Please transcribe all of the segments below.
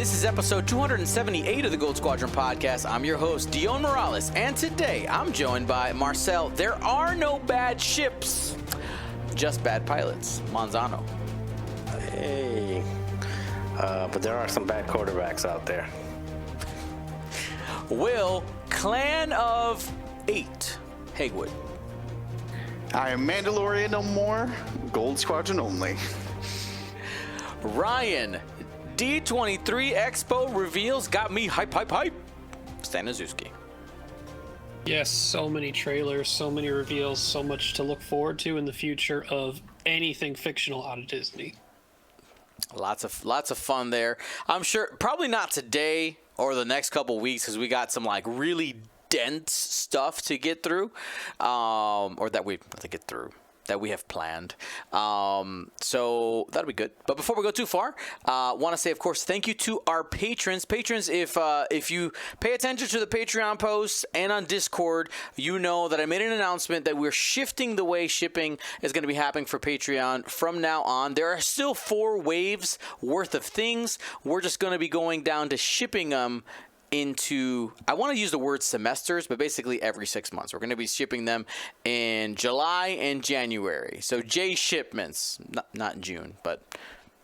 This is episode 278 of the Gold Squadron podcast. I'm your host, Dion Morales, and today I'm joined by Marcel. There are no bad ships, just bad pilots. Manzano. Hey, but there are some bad quarterbacks out there. Will, Clan of 8, Haywood. I am Mandalorian no more, Gold Squadron only. Ryan, D23 Expo reveals got me hype. Staniszewski. Yes, so many trailers, so many reveals, so much to look forward to in the future of anything fictional out of Disney. Lots of fun there. I'm sure probably not today or the next couple weeks because we got some like really dense stuff to get through, or that we have planned. So that'll be good. But before we go too far, want to say, of course, thank you to our patrons. Patrons, if you pay attention to the Patreon posts and on Discord, you know that I made an announcement that we're shifting the way shipping is going to be happening for Patreon from now on. There are still 4 waves worth of things. We're just going to be going down to shipping them into, I want to use the word semesters, but basically every 6 months. We're going to be shipping them in July and January. So J shipments, not in June, but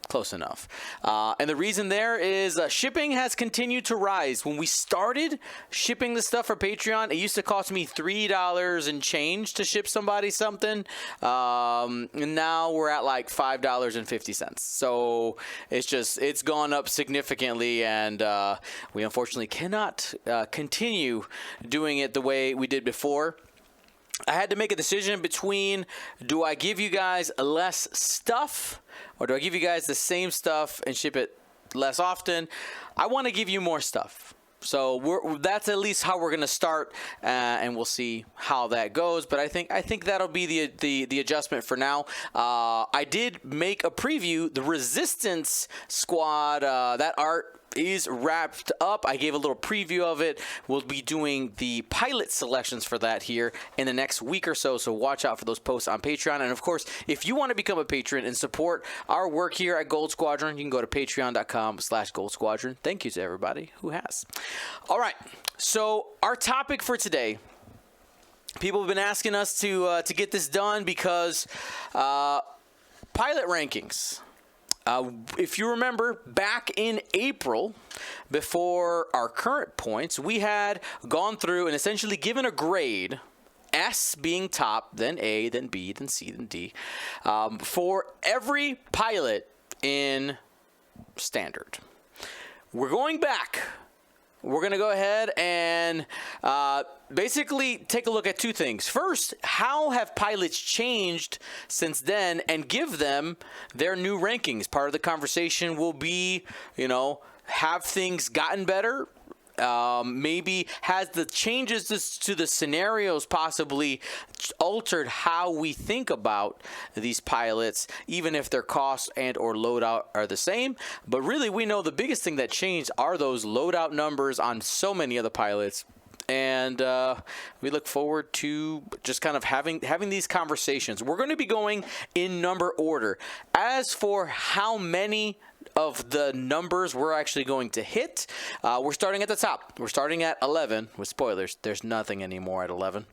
close enough. And the reason there is shipping has continued to rise. When we started shipping the stuff for Patreon, it used to cost me $3 and change to ship somebody something. And now we're at like $5.50. So it's gone up significantly, and we unfortunately cannot continue doing it the way we did before. I had to make a decision between, do I give you guys less stuff or do I give you guys the same stuff and ship it less often? I want to give you more stuff. So that's at least how we're going to start, and we'll see how that goes. But I think that'll be the adjustment for now. I did make a preview. The Resistance Squad, that art is wrapped up. I gave a little preview of it. We'll be doing the pilot selections for that here in the next week or so, so watch out for those posts on Patreon. And of course, if you want to become a patron and support our work here at Gold Squadron, you can go to patreon.com/Gold Squadron. Thank you to everybody who has. All right, so our topic for today, people have been asking us to get this done because pilot rankings. If you remember, back in April, before our current points, we had gone through and essentially given a grade, S being top, then A, then B, then C, then D, for every pilot in Standard. We're going back. We're going to go ahead and basically take a look at 2 things. First, how have pilots changed since then, and give them their new rankings. Part of the conversation will be, have things gotten better? Maybe has the changes to the scenarios possibly altered how we think about these pilots, even if their cost and or loadout are the same. But really, we know the biggest thing that changed are those loadout numbers on so many of the pilots. And we look forward to just kind of having these conversations. We're going to be going in number order. As for how many of the numbers we're actually going to hit, we're starting at the top. We're starting at 11 with spoilers. There's nothing anymore at 11.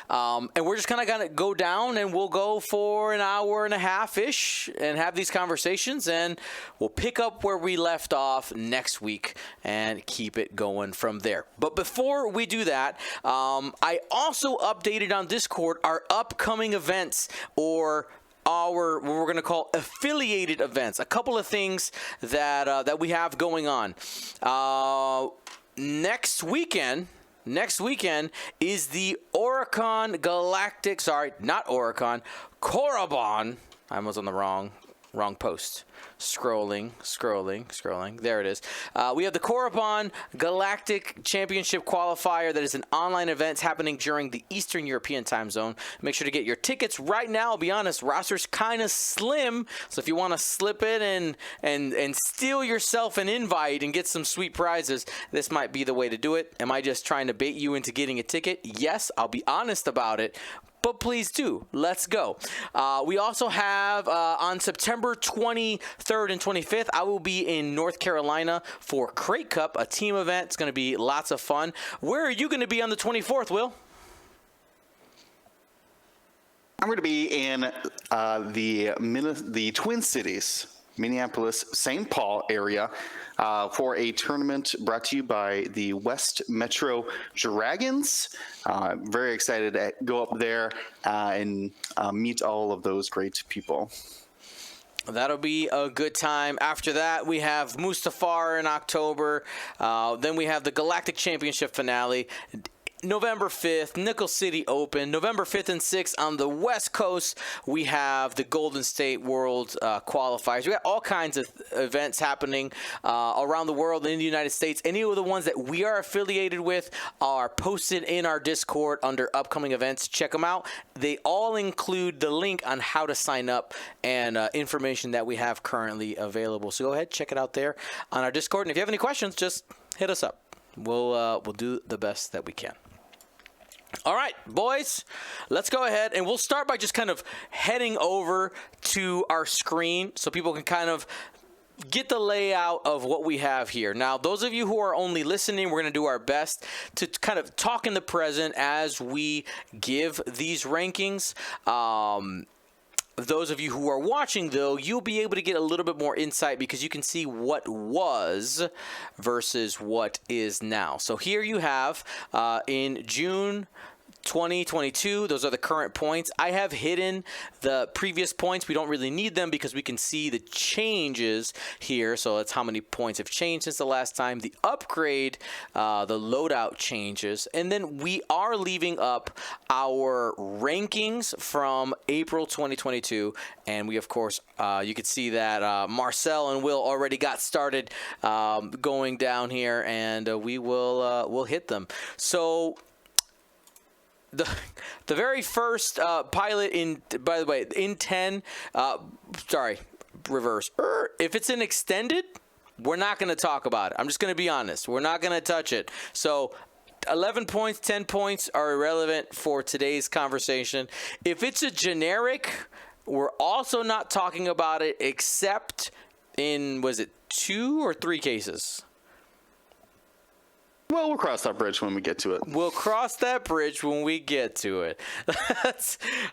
And we're just kind of going to go down, and we'll go for an hour and a half-ish and have these conversations, and we'll pick up where we left off next week and keep it going from there. But before we do that, I also updated on Discord our upcoming events, or what we're going to call affiliated events. A couple of things that we have going on. Next weekend is the Korriban. I was on the wrong post. Scrolling. There it is. We have the Korriban Galactic Championship Qualifier. That is an online event happening during the Eastern European time zone. Make sure to get your tickets right now. I'll be honest, roster's kind of slim, so if you want to slip in and steal yourself an invite and get some sweet prizes, this might be the way to do it. Am I just trying to bait you into getting a ticket? Yes, I'll be honest about it. but please do. Let's go. We also have on September 23rd and 25th, I will be in North Carolina for Crate Cup, a team event. It's going to be lots of fun. Where are you going to be on the 24th, Will? I'm going to be in the Twin Cities, Minneapolis, St. Paul area for a tournament brought to you by the West Metro Dragons. Very excited to go up there and meet all of those great people. That'll be a good time. After that, we have Mustafar in October. Then we have the Galactic Championship finale. November 5th, Nickel City Open. November 5th and 6th on the West Coast, we have the Golden State World qualifiers. We got all kinds of events happening around the world in the United States. Any of the ones that we are affiliated with are posted in our Discord under upcoming events. Check them out. They all include the link on how to sign up and information that we have currently available. So go ahead, check it out there on our Discord. And if you have any questions, just hit us up. We'll do the best that we can. All right, boys, let's go ahead and we'll start by just kind of heading over to our screen so people can kind of get the layout of what we have here. Now, those of you who are only listening, we're going to do our best to kind of talk in the present as we give these rankings. Those of you who are watching, though, you'll be able to get a little bit more insight because you can see what was versus what is now. So here you have in June 2022, those are the current points. I have hidden the previous points. We don't really need them because we can see the changes here. So that's how many points have changed since the last time. The upgrade, the loadout changes. And then we are leaving up our rankings from April 2022. And we, of course, you can see that Marcel and Will already got started going down here. And we will we'll hit them. So the very first pilot in, by the way, in 10, sorry, reverse. If it's an extended, we're not going to talk about it. I'm just going to be honest. We're not going to touch it. So 11 points, 10 points are irrelevant for today's conversation. If it's a generic, we're also not talking about it except in, was it 2 or 3 cases? Well, we'll cross that bridge when we get to it. We'll cross that bridge when we get to it.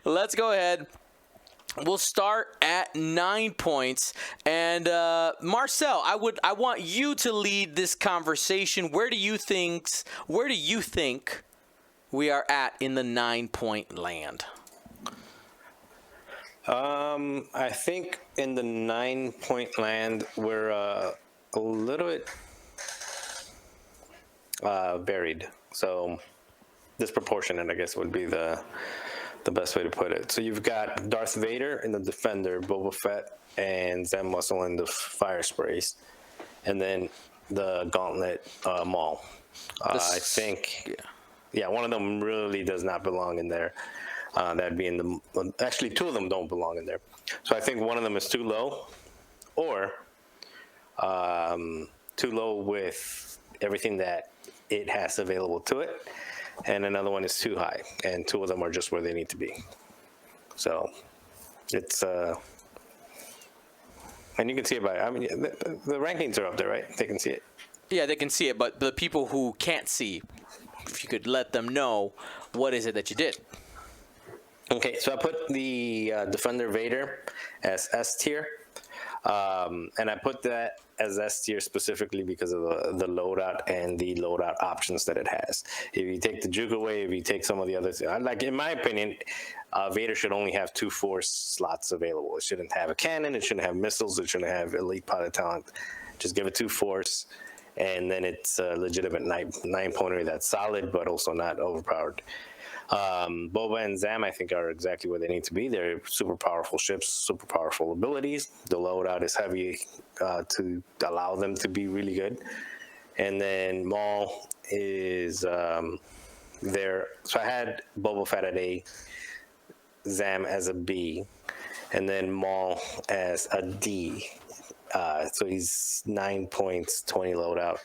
Let's go ahead. We'll start at 9 points. And Marcel, I want you to lead this conversation. Where do you think we are at in the 9-point land? I think in the 9-point land, we're a little bit varied. So disproportionate, I guess, would be the best way to put it. So you've got Darth Vader in the Defender, Boba Fett, and Zam Muscle in the Fire Sprays, and then the Gauntlet Maul. I think, yeah, one of them really does not belong in there. That'd be in the, actually 2 of them don't belong in there. So I think one of them is too low, or too low with everything that it has available to it, and another one is too high, and 2 of them are just where they need to be. So it's and you can see it by, I mean, the rankings are up there, right? They can see it. Yeah, they can see it, but the people who can't see, if you could let them know, what is it that you did? Okay, so I put the Defender Vader as S tier, and I put that as S tier specifically because of the loadout and the loadout options that it has. If you take the juke away, if you take some of the other things, like in my opinion, Vader should only have 2 force slots available. It shouldn't have a cannon, it shouldn't have missiles, it shouldn't have elite pilot talent. Just give it 2 force, and then it's a legitimate 9-pointer that's solid, but also not overpowered. Boba and Zam, I think, are exactly where they need to be. They're super powerful ships, super powerful abilities. The loadout is heavy to allow them to be really good. And then Maul is there. So I had Boba Fett at A, Zam as a B, and then Maul as a D. So he's 9 points, 20 loadout.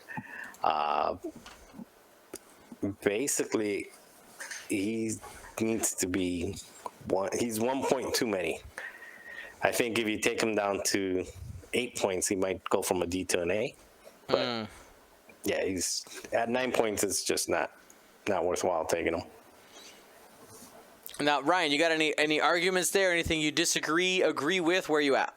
Basically, he's needs to be one. He's 1 point too many. I think if you take him down to 8 points, he might go from a D to an A. But yeah, he's at 9 points. It's just not worthwhile taking him. Now, Ryan, you got any arguments there? Anything you agree with? Where you at?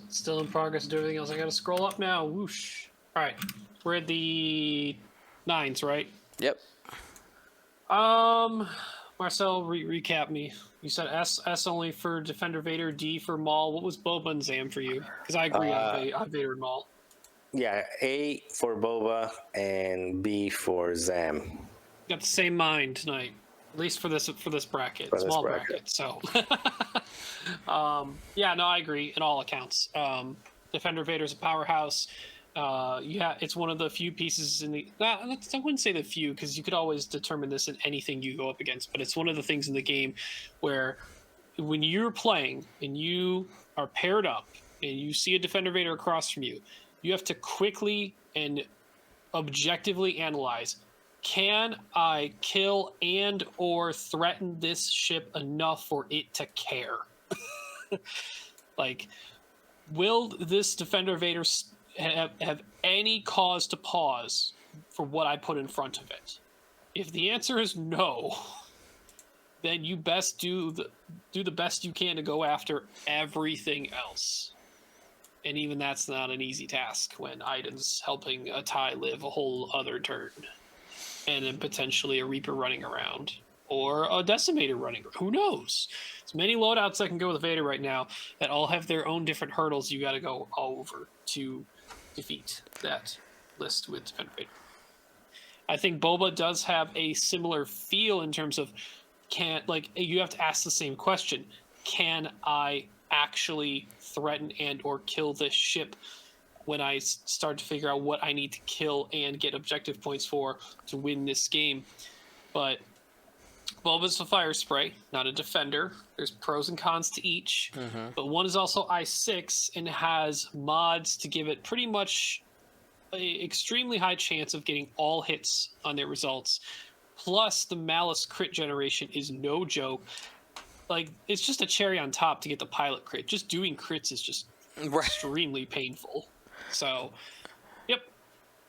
Still in progress. Do everything else. I got to scroll up now. Whoosh. All right, we're at the 9s, right? Yep. Marcel, recap me. You said S only for Defender Vader, D for Maul. What was Boba and Zam for you? Because I agree on Vader and Maul. Yeah, A for Boba and B for Zam. Got the same mind tonight, at least for this bracket, small bracket. So, yeah, no, I agree in all accounts. Defender Vader's a powerhouse. Yeah, it's one of the few pieces in the. I wouldn't say the few, because you could always determine this in anything you go up against. But it's one of the things in the game where, when you're playing and you are paired up and you see a Defender Vader across from you, you have to quickly and objectively analyze: can I kill and or threaten this ship enough for it to care? Like, will this Defender Vader have any cause to pause for what I put in front of it? If the answer is no, then you best do the best you can to go after everything else. And even that's not an easy task when Iden's helping a TIE live a whole other turn. And then potentially a Reaper running around. Or a Decimator running around. Who knows? There's many loadouts that can go with Vader right now that all have their own different hurdles you got to go over to defeat that list with Defender Vader. I think Boba does have a similar feel in terms of you have to ask the same question. Can I actually threaten and or kill this ship when I start to figure out what I need to kill and get objective points for to win this game? But Boba's a fire spray, not a defender. There's pros and cons to each. But one is also I6 and has mods to give it pretty much an extremely high chance of getting all hits on their results. Plus, the Malice crit generation is no joke. Like, it's just a cherry on top to get the pilot crit. Just doing crits is just extremely painful. So, yep,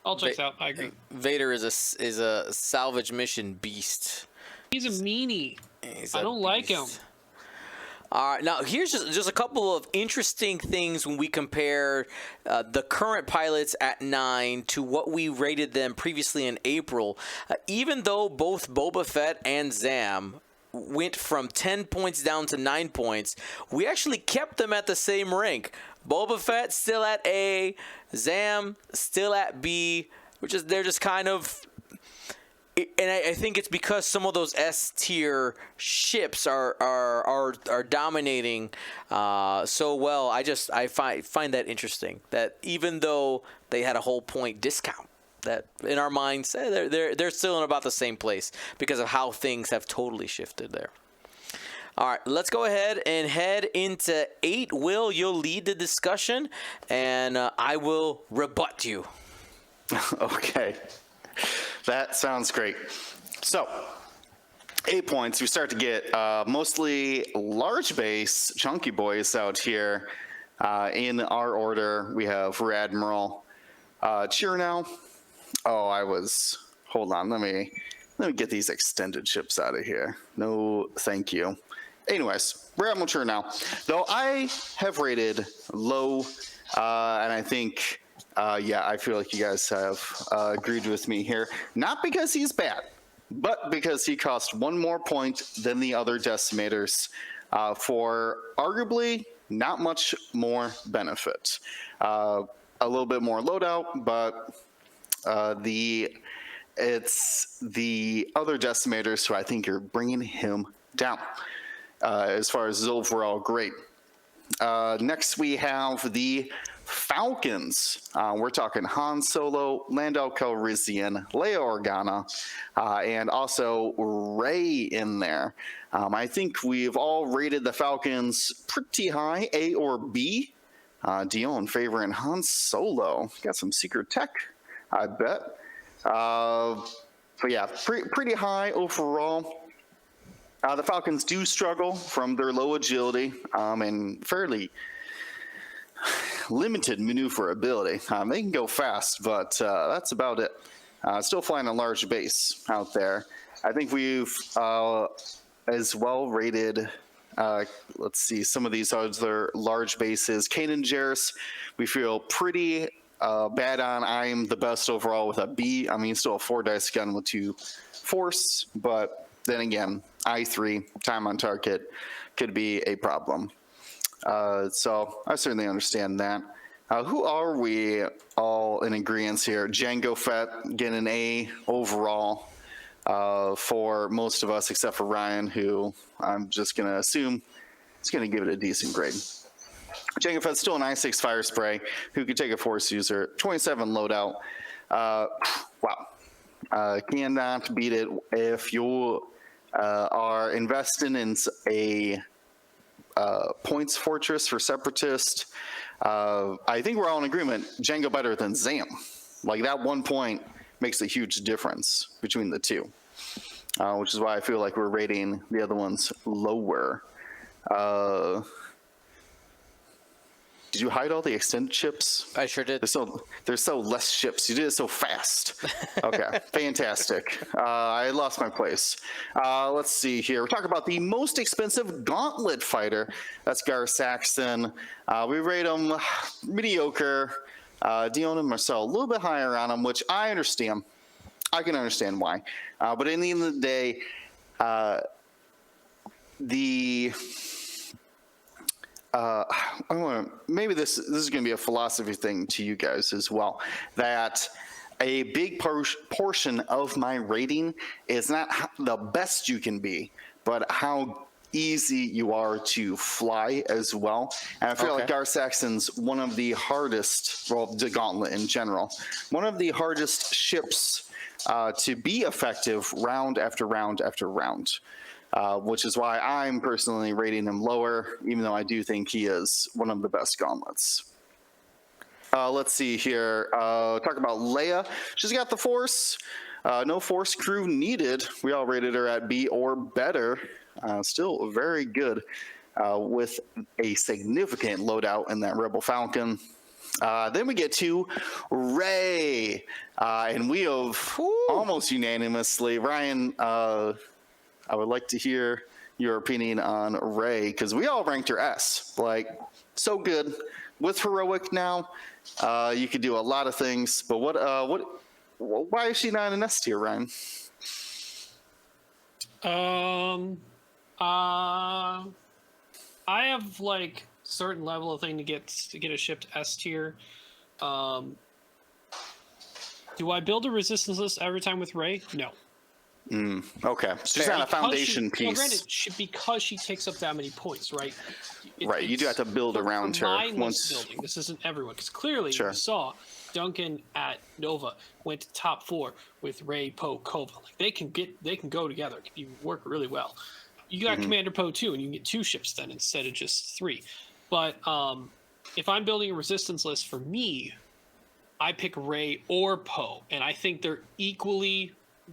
all checks out. I agree. Vader is a salvage mission beast. He's a meanie. I don't like him. All right, now here's just a couple of interesting things when we compare the current pilots at 9 to what we rated them previously in April. Even though both Boba Fett and Zam went from 10 points down to 9 points, we actually kept them at the same rank. Boba Fett still at A, Zam still at B, they're just kind of. And I think it's because some of those S tier ships are dominating so well. I find that interesting. That even though they had a whole point discount, that in our minds they're still in about the same place because of how things have totally shifted there. All right, let's go ahead and head into 8. Will, you'll lead the discussion, and I will rebut you. Okay. That sounds great. So, 8 points. We start to get mostly large base, chunky boys out here. In our order, we have Rear Admiral Chernow. Hold on. Let me get these extended ships out of here. No, thank you. Anyways, Rear Admiral Chernow. Though I have rated low, and I think. I feel like you guys have agreed with me here. Not because he's bad, but because he cost 1 more point than the other Decimators for arguably not much more benefit. A little bit more loadout, but it's the other Decimators who I think are bringing him down as far as his overall grade. Next, we have the Falcons. We're talking Han Solo, Lando Calrissian, Leia Organa, and also Rey in there. I think we've all rated the Falcons pretty high, A or B. Dion favoring Han Solo. Got some secret tech, I bet. So yeah, pretty high overall. The Falcons do struggle from their low agility and fairly limited maneuverability. They can go fast, but that's about it. Still flying a large base out there. I think we've as well rated, let's see, some of these other large bases. Kanan Jarrus, we feel pretty bad on. I'm the best overall with a B. I mean, still a 4 dice gun with 2 force, but then again, I3, time on target, could be a problem. So I certainly understand that. Who are we all in agreement here? Django Fett getting an A overall for most of us, except for Ryan, who I'm just going to assume is going to give it a decent grade. Django Fett's still an I6 fire spray who could take a force user, 27 loadout. Wow. Cannot beat it if you are investing in a points fortress for Separatist. I think we're all in agreement. Django better than Zam. Like that 1 point makes a huge difference between the two, which is why I feel like we're rating the other ones lower. Did you hide all the extended ships? I sure did. There's so less ships. You did it so fast. Okay, fantastic. I lost my place. Let's see here. We're talking about the most expensive gauntlet fighter. That's Gar Saxon. We rate him mediocre. Dion and Marcel a little bit higher on him, which I understand. I can understand why. But in the end of the day, maybe this is going to be a philosophy thing to you guys as well, that a big portion of my rating is not the best you can be, but how easy you are to fly as well. And I feel like Gar Saxon's one of the hardest, well, the Gauntlet in general, one of the hardest ships to be effective round after round after round. Which is why I'm personally rating him lower, even though I do think he is one of the best gauntlets. Let's see here. Talk about Leia. She's got the Force. No Force crew needed. We all rated her at B or better. Still very good with a significant loadout in that Rebel Falcon. Then we get to Rey. And we have almost unanimously, Ryan, I would like to hear your opinion on Rey, because we all ranked her S. Like, so good. With Heroic now, you could do a lot of things, but why is she not an S tier, Ryan? I have like certain level of thing to get a ship to S tier. Do I build a resistance list every time with Rey? No. Okay, she's not a foundation piece. Well, granted, because she takes up that many points, right? Right, you do have to build around her. Mindless building. This isn't everyone, because clearly you saw Duncan at Nova went to top 4 with Rey, Poe, Kova. Like they can go together. You work really well. You got Commander Poe too, and you can get 2 ships then instead of just 3. But if I'm building a resistance list for me, I pick Rey or Poe, and I think they're equally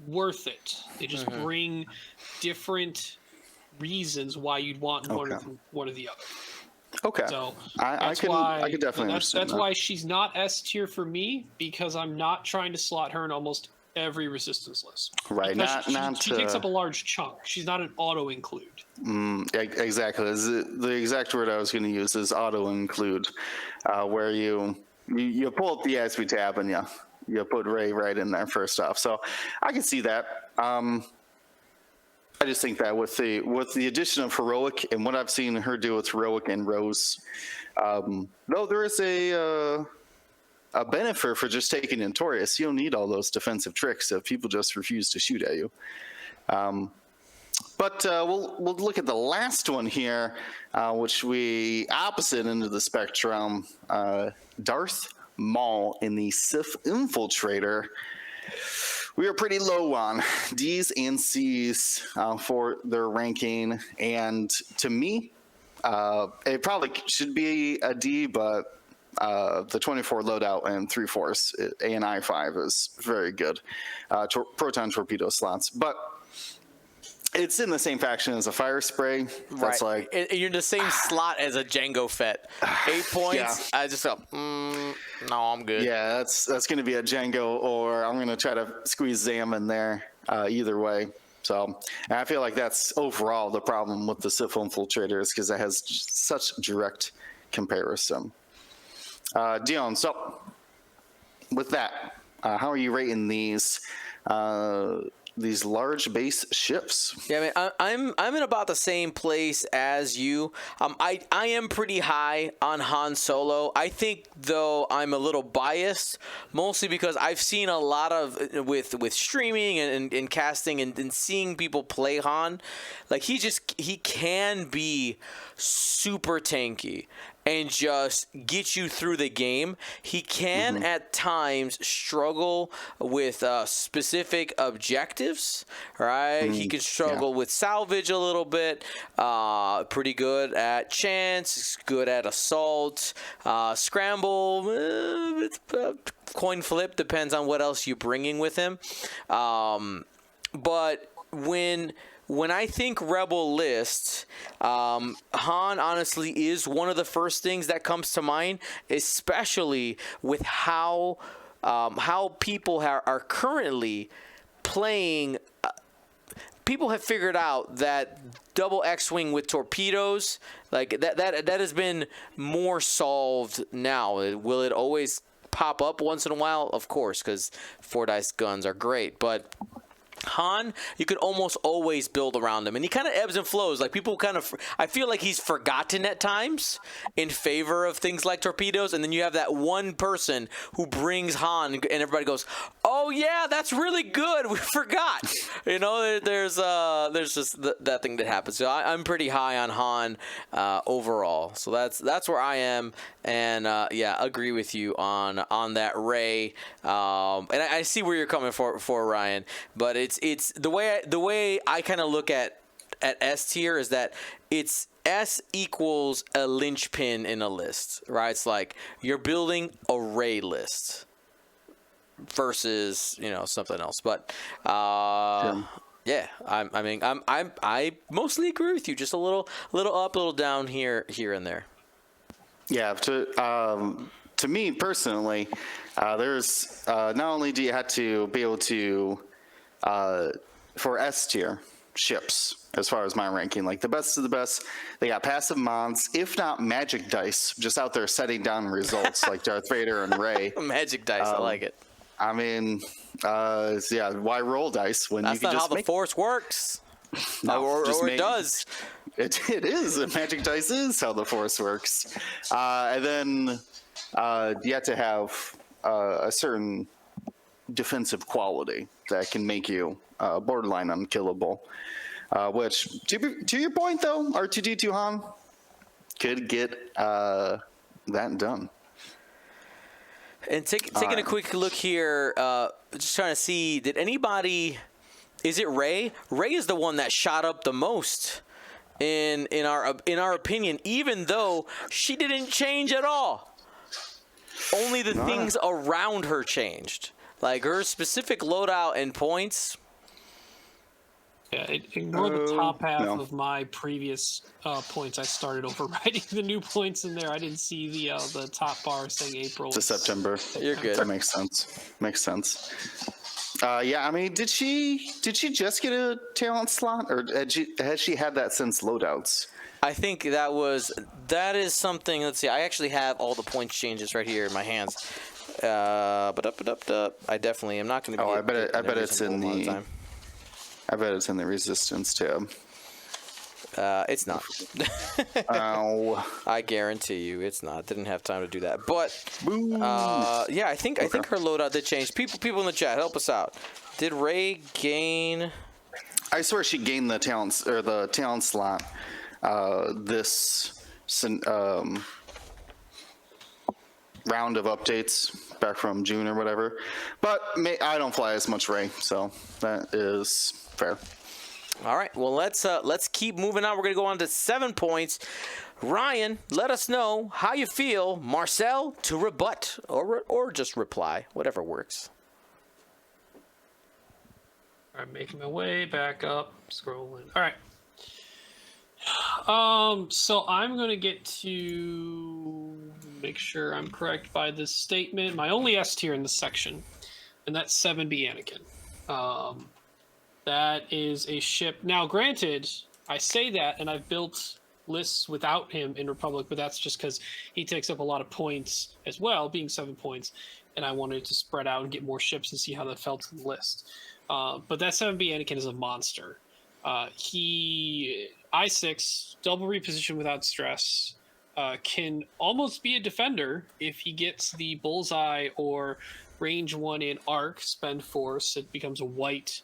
worth it. They just bring different reasons why you'd want one or the other. Okay. So I could definitely understand that's why she's not S tier for me, because I'm not trying to slot her in almost every resistance list. Right. She takes up a large chunk. She's not an auto include. Exactly. The exact word I was going to use is auto include, where you pull up the ISP tab and you put Rey right in there first off. So I can see that. I just think that with the addition of Heroic and what I've seen her do with Heroic and Rose, though there is a benefit for just taking Notorious. You don't need all those defensive tricks if people just refuse to shoot at you. But we'll look at the last one here, which we opposite end of the spectrum, Darth Maul in the Sith Infiltrator. We are pretty low on D's and C's for their ranking, and to me, it probably should be a D, but the 24 loadout and 3/4 A and I-5 is very good proton torpedo slots, but it's in the same faction as a fire spray. That's like you're in the same slot as a Django Fett. 8 points. Yeah. I just felt, no, I'm good. Yeah, that's going to be a Django, or I'm going to try to squeeze Zam in there. Either way. So, and I feel like that's overall the problem with the Sith Infiltrators, because it has such direct comparison. Dion, so with that, how are you rating these large base ships? Yeah, I mean, I'm in about the same place as you. I am pretty high on Han Solo. I think, though, I'm a little biased, mostly because I've seen a lot of with streaming and casting and seeing people play Han. Like, he can be super tanky and just get you through the game. He can at times struggle with specific objectives, right? He can struggle with salvage a little bit. Pretty good at chance, good at assault, scramble, coin flip, depends on what else you're bringing with him. But when I think Rebel list, Han honestly is one of the first things that comes to mind, especially with how people are currently playing. People have figured out that double X-wing with torpedoes, like that has been more solved now. Will it always pop up once in a while? Of course, because 4-dice guns are great, but Han, you could almost always build around him, and he kind of ebbs and flows. Like, people I feel like he's forgotten at times in favor of things like torpedoes, and then you have that one person who brings Han, and everybody goes, "Oh yeah, that's really good. We forgot." You know, there's just that thing that happens. So I'm pretty high on Han overall. So that's where I am, and yeah, agree with you on that, Ray. And I see where you're coming for Ryan, but it's the way I kind of look at S tier is that it's S equals a linchpin in a list, right? It's like you're building a Ray list versus something else. But yeah, I mostly agree with you. Just a little up, a little down here and there. Yeah, to me personally, there's not only do you have to be able to for S tier ships, as far as my ranking, like the best of the best, they got passive mods, if not magic dice, just out there setting down results like Darth Vader and Ray. Magic dice, I like it. I mean, yeah, why roll dice when That's you can not just how the Force works? No, or it does. It is. Magic dice is how the Force works. And then you have to have a certain defensive quality that can make you borderline unkillable. Which, to your point though, R2D2 Han could get that done. And taking a quick look here, just trying to see, did anybody? Is it Ray? Ray is the one that shot up the most in our opinion, even though she didn't change at all. Only the things around her changed, like her specific loadout and points. Yeah, ignore the top half of my previous points. I started overriding the new points in there. I didn't see the top bar saying April to September. You're good. That makes sense. Yeah, I mean, did she just get a talent slot, or has she had that since loadouts? I think that is something. Let's see. I actually have all the points changes right here in my hands. But I definitely am not going to be. I bet it's in the. I bet it's in the resistance tab. It's not. Ow. I guarantee you, it's not. Didn't have time to do that. But yeah, I think her loadout did change. People in the chat, help us out. Did Ray gain? I swear she gained the talent slot. This round of updates back from June or whatever. But I don't fly as much Ray, so that is fair. All right. Well, let's keep moving on. We're gonna go on to 7 points. Ryan, let us know how you feel. Marcel to rebut or just reply, whatever works. I'm making my way back up, scrolling. All right. So I'm gonna get to make sure I'm correct by this statement. My only S tier in this section, and that's 7B Anakin. That is a ship. Now, granted, I say that, and I've built lists without him in Republic, but that's just because he takes up a lot of points as well, being 7 points, and I wanted to spread out and get more ships and see how that felt in the list. But that 7B Anakin is a monster. He I6 double reposition without stress, can almost be a defender if he gets the bullseye or range 1 in arc, spend force. It becomes a white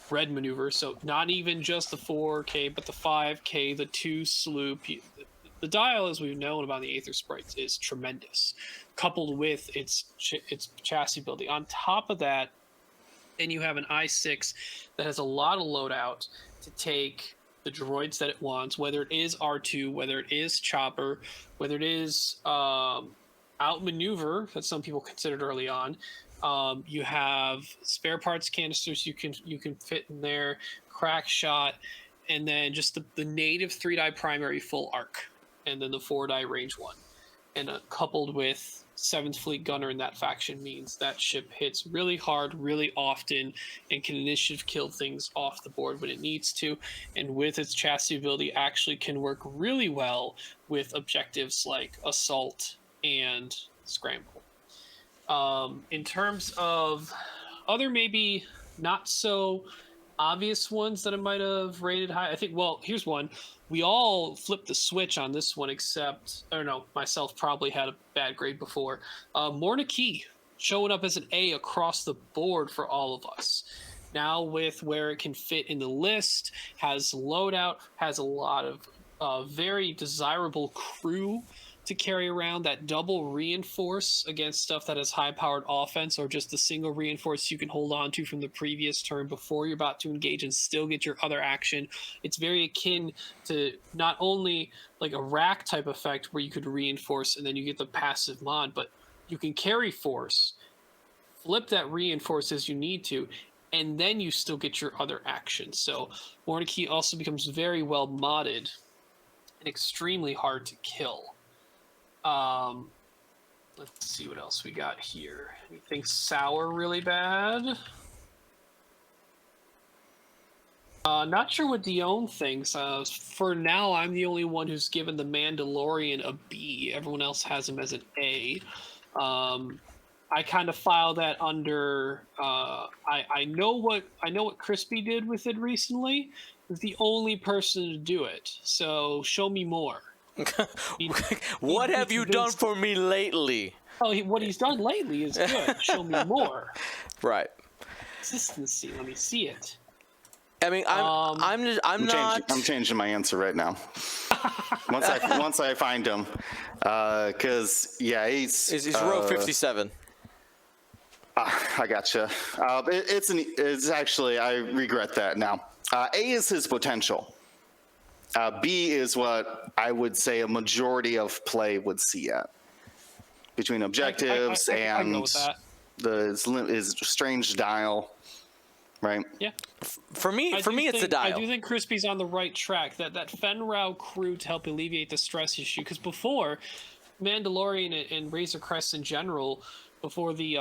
red maneuver. So not even just the 4K, but the 5K, the 2 sloop. The dial, as we've known about the Aether Sprites, is tremendous, coupled with its chassis building. On top of that, and you have an I6 that has a lot of loadout to take the droids that it wants, whether it is R2, whether it is Chopper, whether it is outmaneuver that some people considered early on. You have spare parts canisters you can fit in there, crack shot, and then just the native 3-die primary full arc, and then the 4-die range 1. And coupled with 7th Fleet Gunner in that faction means that ship hits really hard, really often, and can initiative kill things off the board when it needs to. And with its chassis ability, actually can work really well with objectives like assault and scramble. In terms of other maybe not so obvious ones that I might have rated high, I think, well, here's one. We all flipped the switch on this one, except, I don't know, myself probably had a bad grade before. Morna Key showing up as an A across the board for all of us. Now with where it can fit in the list, has loadout, has a lot of very desirable crew to carry around, that double reinforce against stuff that has high-powered offense, or just the single reinforce you can hold on to from the previous turn before you're about to engage and still get your other action. It's very akin to not only like a rack type effect where you could reinforce and then you get the passive mod, but you can carry force, flip that reinforce as you need to, and then you still get your other action. So Morna Key also becomes very well modded and extremely hard to kill. Let's see what else we got here. Anything sour really bad? Not sure what Dion thinks. For now, I'm the only one who's given the Mandalorian a B. Everyone else has him as an A. I kind of file that under. I know what Crispy did with it recently. He's the only person to do it. So show me more. What have you done for me lately? Oh, what he's done lately is good. Show me more. Right. Consistency. Let me see it. I mean, I'm changing my answer right now. once I find him, because yeah, he's row 57. I gotcha. It's actually, I regret that now. A is his potential. B is what I would say a majority of play would see at. Between objectives and his strange dial, right? Yeah. For me, it's the dial. I do think Crispy's on the right track. That Fenrau crew to help alleviate the stress issue. Because before, Mandalorian and Razor Crest in general, before the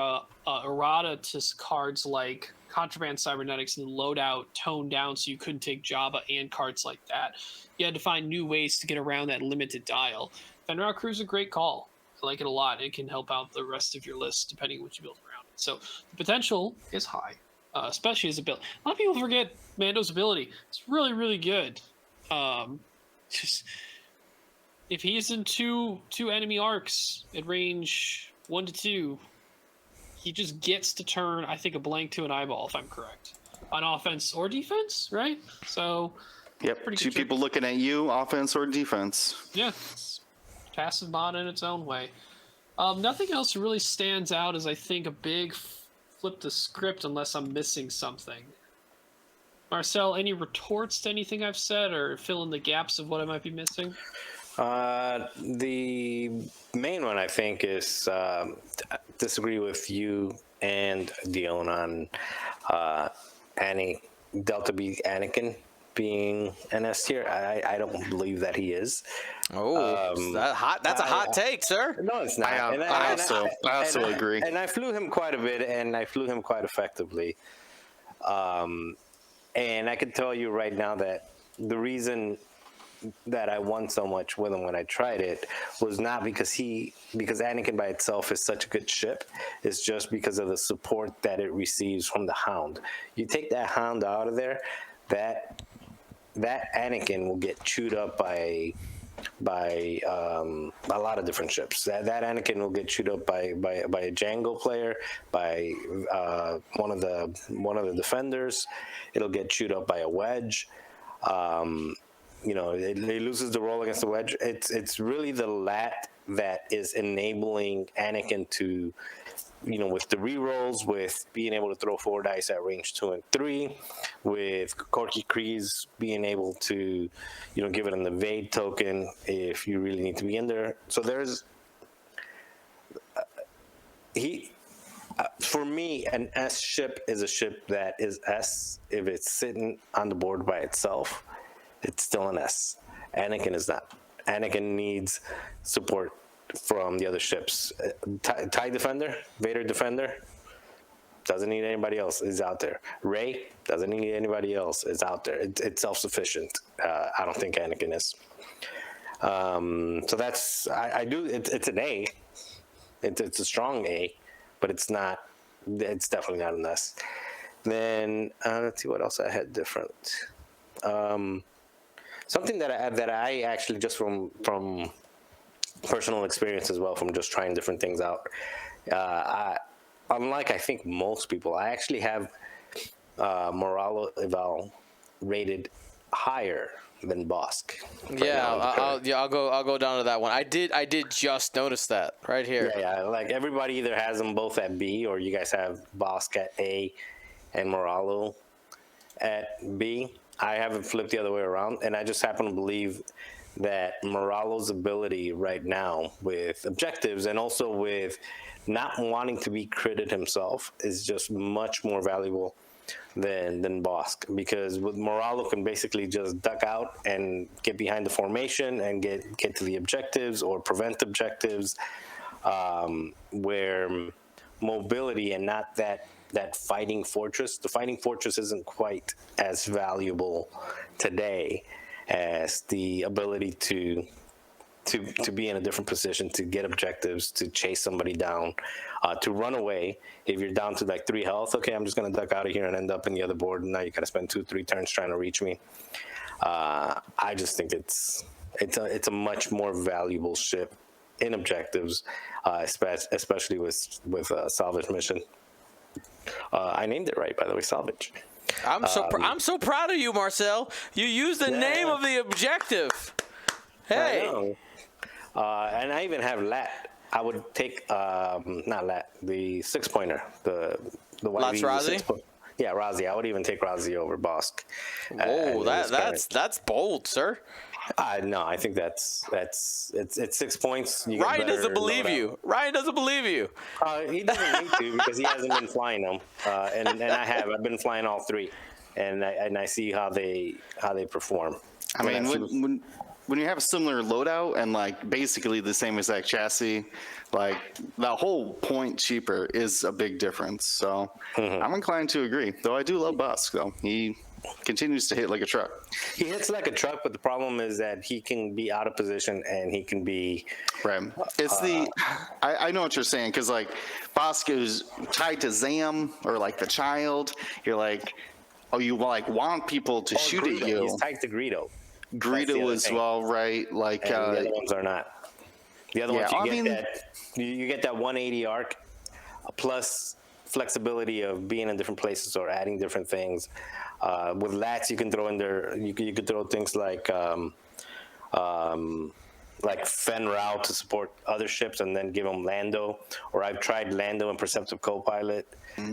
errata to cards like Contraband Cybernetics and Loadout toned down so you couldn't take Jabba and cards like that, you had to find new ways to get around that limited dial. Fenrau Crew's a great call. I like it a lot. It can help out the rest of your list depending on what you build around it. So the potential is high, especially his ability. A lot of people forget Mando's ability. It's really, really good. Just if he's in two enemy arcs at range 1 to 2, he just gets to turn, I think, a blank to an eyeball, if I'm correct, on offense or defense, right? So, yep, two people looking at you, offense or defense. Yeah, it's passive mod in its own way. Nothing else really stands out as, I think, a big flip the script unless I'm missing something. Marcel, any retorts to anything I've said, or fill in the gaps of what I might be missing? The main one I think is disagree with you and Dion on Delta B Anakin being an S tier. I don't believe that he is. Oh, that's a hot take, sir. No, it's not. I also agree. And I flew him quite a bit, and I flew him quite effectively. And I can tell you right now that the reason that I won so much with him when I tried it was not because Anakin by itself is such a good ship. It's just because of the support that it receives from the Hound. You take that Hound out of there, that Anakin will get chewed up by a lot of different ships. That Anakin will get chewed up by a Django player, by one of the defenders. It'll get chewed up by a wedge. It loses the roll against the wedge. It's really the lat that is enabling Anakin to, with the rerolls, with being able to throw 4 dice at range 2 and 3, with Corky Kreese being able to, give it an evade token if you really need to be in there. So there's for me, an S ship is a ship that is S if it's sitting on the board by itself. It's still an S. Anakin is not. Anakin needs support from the other ships. TIE Defender, Vader Defender, doesn't need anybody else, is out there. Rey doesn't need anybody else, is out there. It's self-sufficient. I don't think Anakin is. So that's, it's an A. It's a strong A, but it's definitely not an S. Then, let's see what else I had different. Something that I actually, just from personal experience as well, from just trying different things out, unlike I think most people, I actually have Moralo Eval rated higher than Bosk. I'll go down to that one. I did just notice that right here. Yeah. Like everybody either has them both at B, or you guys have Bosk at A and Moralo at B. I haven't flipped the other way around, and I just happen to believe that Moralo's ability right now with objectives and also with not wanting to be critted himself is just much more valuable than Bosk, because with Moralo can basically just duck out and get behind the formation and get to the objectives or prevent objectives, where mobility and not that fighting fortress. The fighting fortress isn't quite as valuable today as the ability to be in a different position, to get objectives, to chase somebody down, to run away. If you're down to like 3 health, okay, I'm just gonna duck out of here and end up in the other board, and now you gotta spend 2-3 turns trying to reach me. I just think it's a much more valuable ship in objectives, especially with salvage mission. I named it right, by the way, salvage. I'm so proud of you, Marcel. You used the name of the objective. Hey. I know. And I even have lat. I would take not lat, the 6-pointer, the Lots Razi? Yeah, Razi. I would even take Razi over Bosk. Oh, that's bold, sir. No, I think it's 6 points. Ryan doesn't believe you. Ryan doesn't believe you. He doesn't need to, because he hasn't been flying them, and I have. I've been flying all 3, and I see how they perform. I mean, when you have a similar loadout and like basically the same exact chassis, like the whole point cheaper is a big difference. So I'm inclined to agree. Though I do love Bosk, though. He continues to hit like a truck. He hits like a truck, but the problem is that he can be out of position and he can be right. It's I know what you're saying, because like Bosk is tied to Zam or like the child. You're like, you like want people to shoot Greedo. at you. He's tied to Greedo. Greedo as well, right? Like and the other ones are not. The other ones you get that 180 arc plus flexibility of being in different places or adding different things. With lats, you can throw in there. You could throw things like Fen Rao to support other ships, and then give him Lando. Or I've tried Lando and Perceptive Copilot,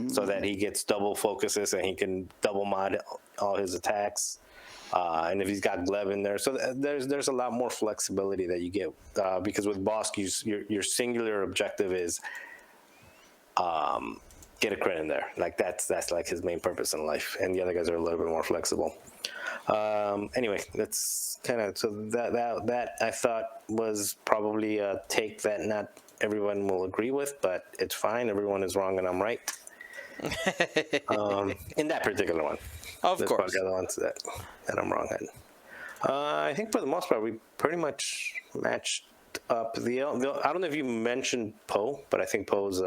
so that he gets double focuses and he can double mod all his attacks. And if he's got Gleb in there, so there's a lot more flexibility that you get because with Bosk, your singular objective is get a crit in there. Like that's like his main purpose in life, and the other guys are a little bit more flexible. Anyway, that's kind of so that I thought was probably a take that not everyone will agree with, but it's fine. Everyone is wrong and I'm right. In that particular one. Of There's course. probably other ones that I'm wrong in. I think for the most part, we pretty much matched up. I don't know if you mentioned Poe, but I think Poe's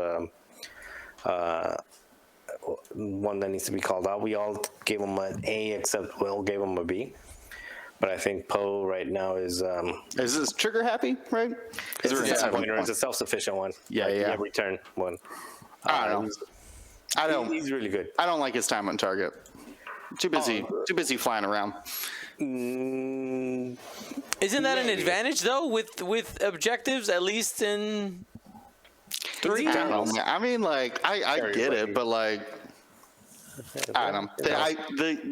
one that needs to be called out. We all gave him an A except Will gave him a B. But I think Poe right now is this trigger happy, right? it's a 7-pointer. It's a self-sufficient one. Yeah, like, yeah. Every turn one. I don't know. He's really good. I don't like his time on target. Too busy flying around. Isn't that an advantage though with objectives, at least in 3? I don't know, man. I mean, like, I get it, but like, I don't know.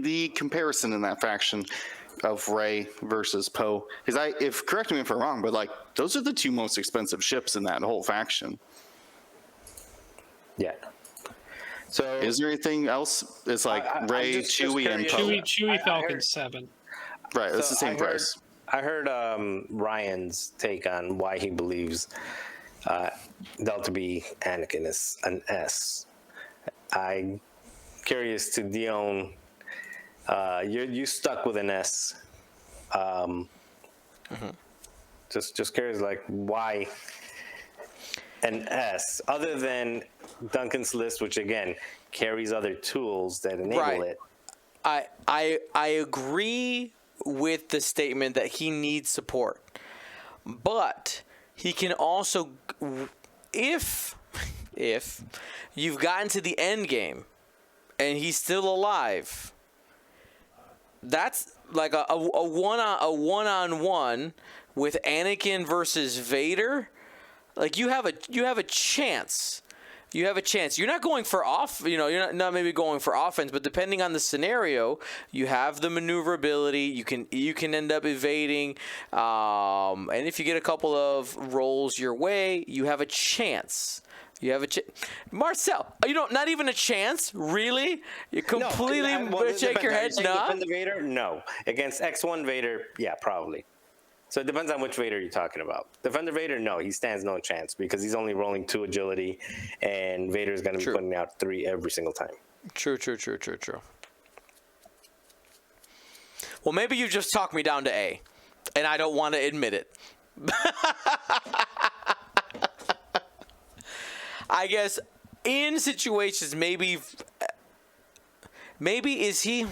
The comparison in that faction of Rey versus Poe, because correct me if I'm wrong, but like those are the two most expensive ships in that whole faction. Yeah. So Is there anything else? It's like Rey, just Chewie, and curious. Poe. Chewie Falcon 7. Right, that's So the same price. I heard Ryan's take on why he believes Delta B Anakin is an S. I'm curious to Dion. You stuck with an S. Just curious, like why an S, other than Duncan's list, which again carries other tools that enable it. I agree with the statement that he needs support, but he can also, if you've gotten to the end game and he's still alive, that's like a one-on-one with Anakin versus Vader. Like you have a chance. You have a chance. You're not going for you're not maybe going for offense, but depending on the scenario, you have the maneuverability. You can end up evading, and if you get a couple of rolls your way, you have a chance. You have Marcel, not even a chance, really? You completely shake your head. No. Defend the Vader? No. Against X1 Vader, yeah, probably. So it depends on which Vader you're talking about. Defender Vader, no, he stands no chance because he's only rolling 2 agility, and Vader's going to be putting out 3 every single time. True. Well, maybe you just talked me down to A, and I don't want to admit it. I guess in situations, maybe is he?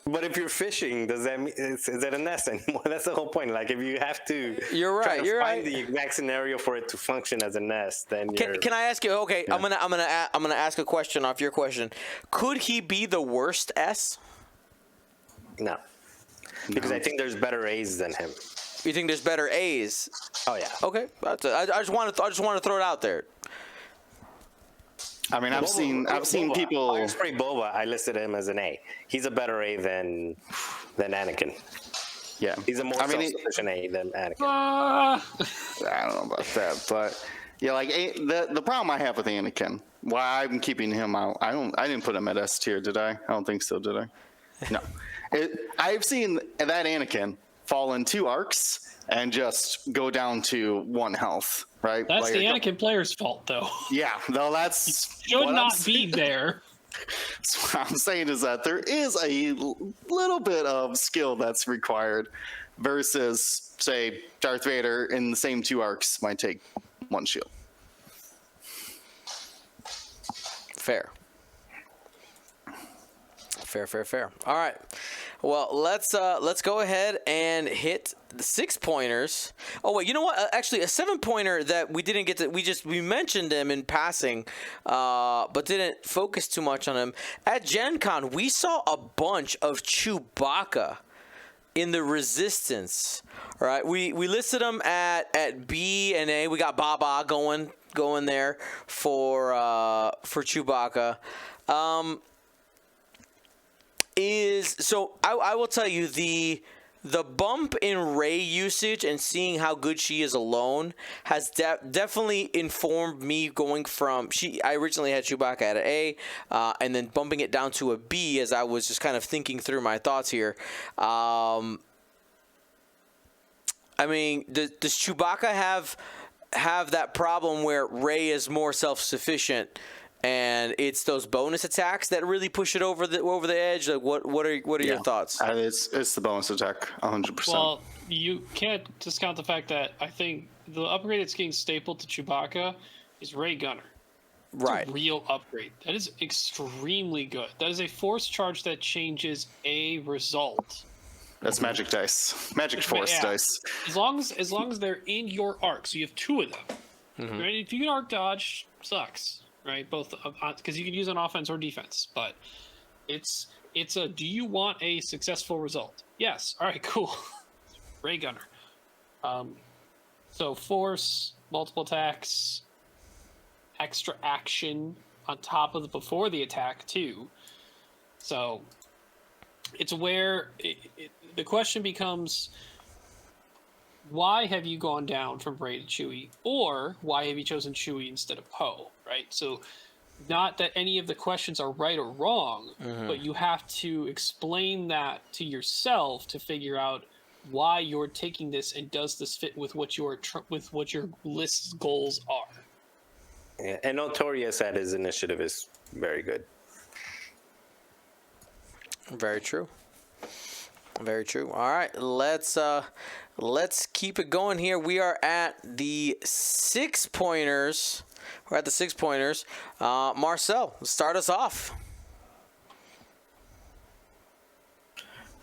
But if you're fishing, does that mean is that a nest anymore? That's the whole point. Like if you have to, find the exact scenario for it to function as a nest, then can I ask you? Okay, yeah. I'm gonna ask a question off your question. Could he be the worst S? No, because I think there's better A's than him. You think there's better A's? Oh yeah. Okay, I just want to throw it out there. I mean, I've seen people. Iron Spray Boba, I listed him as an A. He's a better A than Anakin. Yeah, he's a more self-sufficient A than Anakin. I don't know about that, but yeah, like the problem I have with Anakin, why I'm keeping him out. I didn't put him at S tier, did I? I don't think so, did I? No, I've seen that Anakin fall in 2 arcs and just go down to 1 health. Right? That's like the Anakin player's fault, though. Yeah, no, that's should not be there. So what I'm saying is that there is a little bit of skill that's required versus, say, Darth Vader in the same 2 arcs might take 1 shield. Fair. All right. Well, let's go ahead and hit the 6-pointers. Oh wait, you know what? Actually, a 7-pointer that we didn't get to. We mentioned him in passing, but didn't focus too much on him. At Gen Con, we saw a bunch of Chewbacca in the Resistance. All right, we listed them at B and A. We got Baba going there for Chewbacca. I will tell you the bump in Rey usage and seeing how good she is alone has definitely informed me going from I originally had Chewbacca at an A, and then bumping it down to a B as I was just kind of thinking through my thoughts here. I mean, does Chewbacca have that problem where Rey is more self-sufficient? And it's those bonus attacks that really push it over the edge. Like, what are your thoughts? It's the bonus attack, 100%. Well, you can't discount the fact that I think the upgrade that's getting stapled to Chewbacca is Ray Gunner. It's Right. a real upgrade. That is extremely good. That is a force charge that changes a result. That's magic dice, magic force dice. As long as they're in your arc, so you have 2 of them. Right? If you can arc dodge, sucks. Right, both because you can use on offense or defense, but it's a do you want a successful result? Yes. All right, cool. Ray Gunner. So force, multiple attacks, extra action on top of before the attack too. So it's where the question becomes, why have you gone down from Rey to Chewie, or why have you chosen Chewie instead of Poe? Right. So, not that any of the questions are right or wrong, but you have to explain that to yourself to figure out why you're taking this and does this fit with what your list's goals are. Yeah, and Notorious at his initiative is very good. Very true. Very true. All right, let's keep it going here. We are at the 6-pointers. We're at the 6-pointers. Marcel, start us off.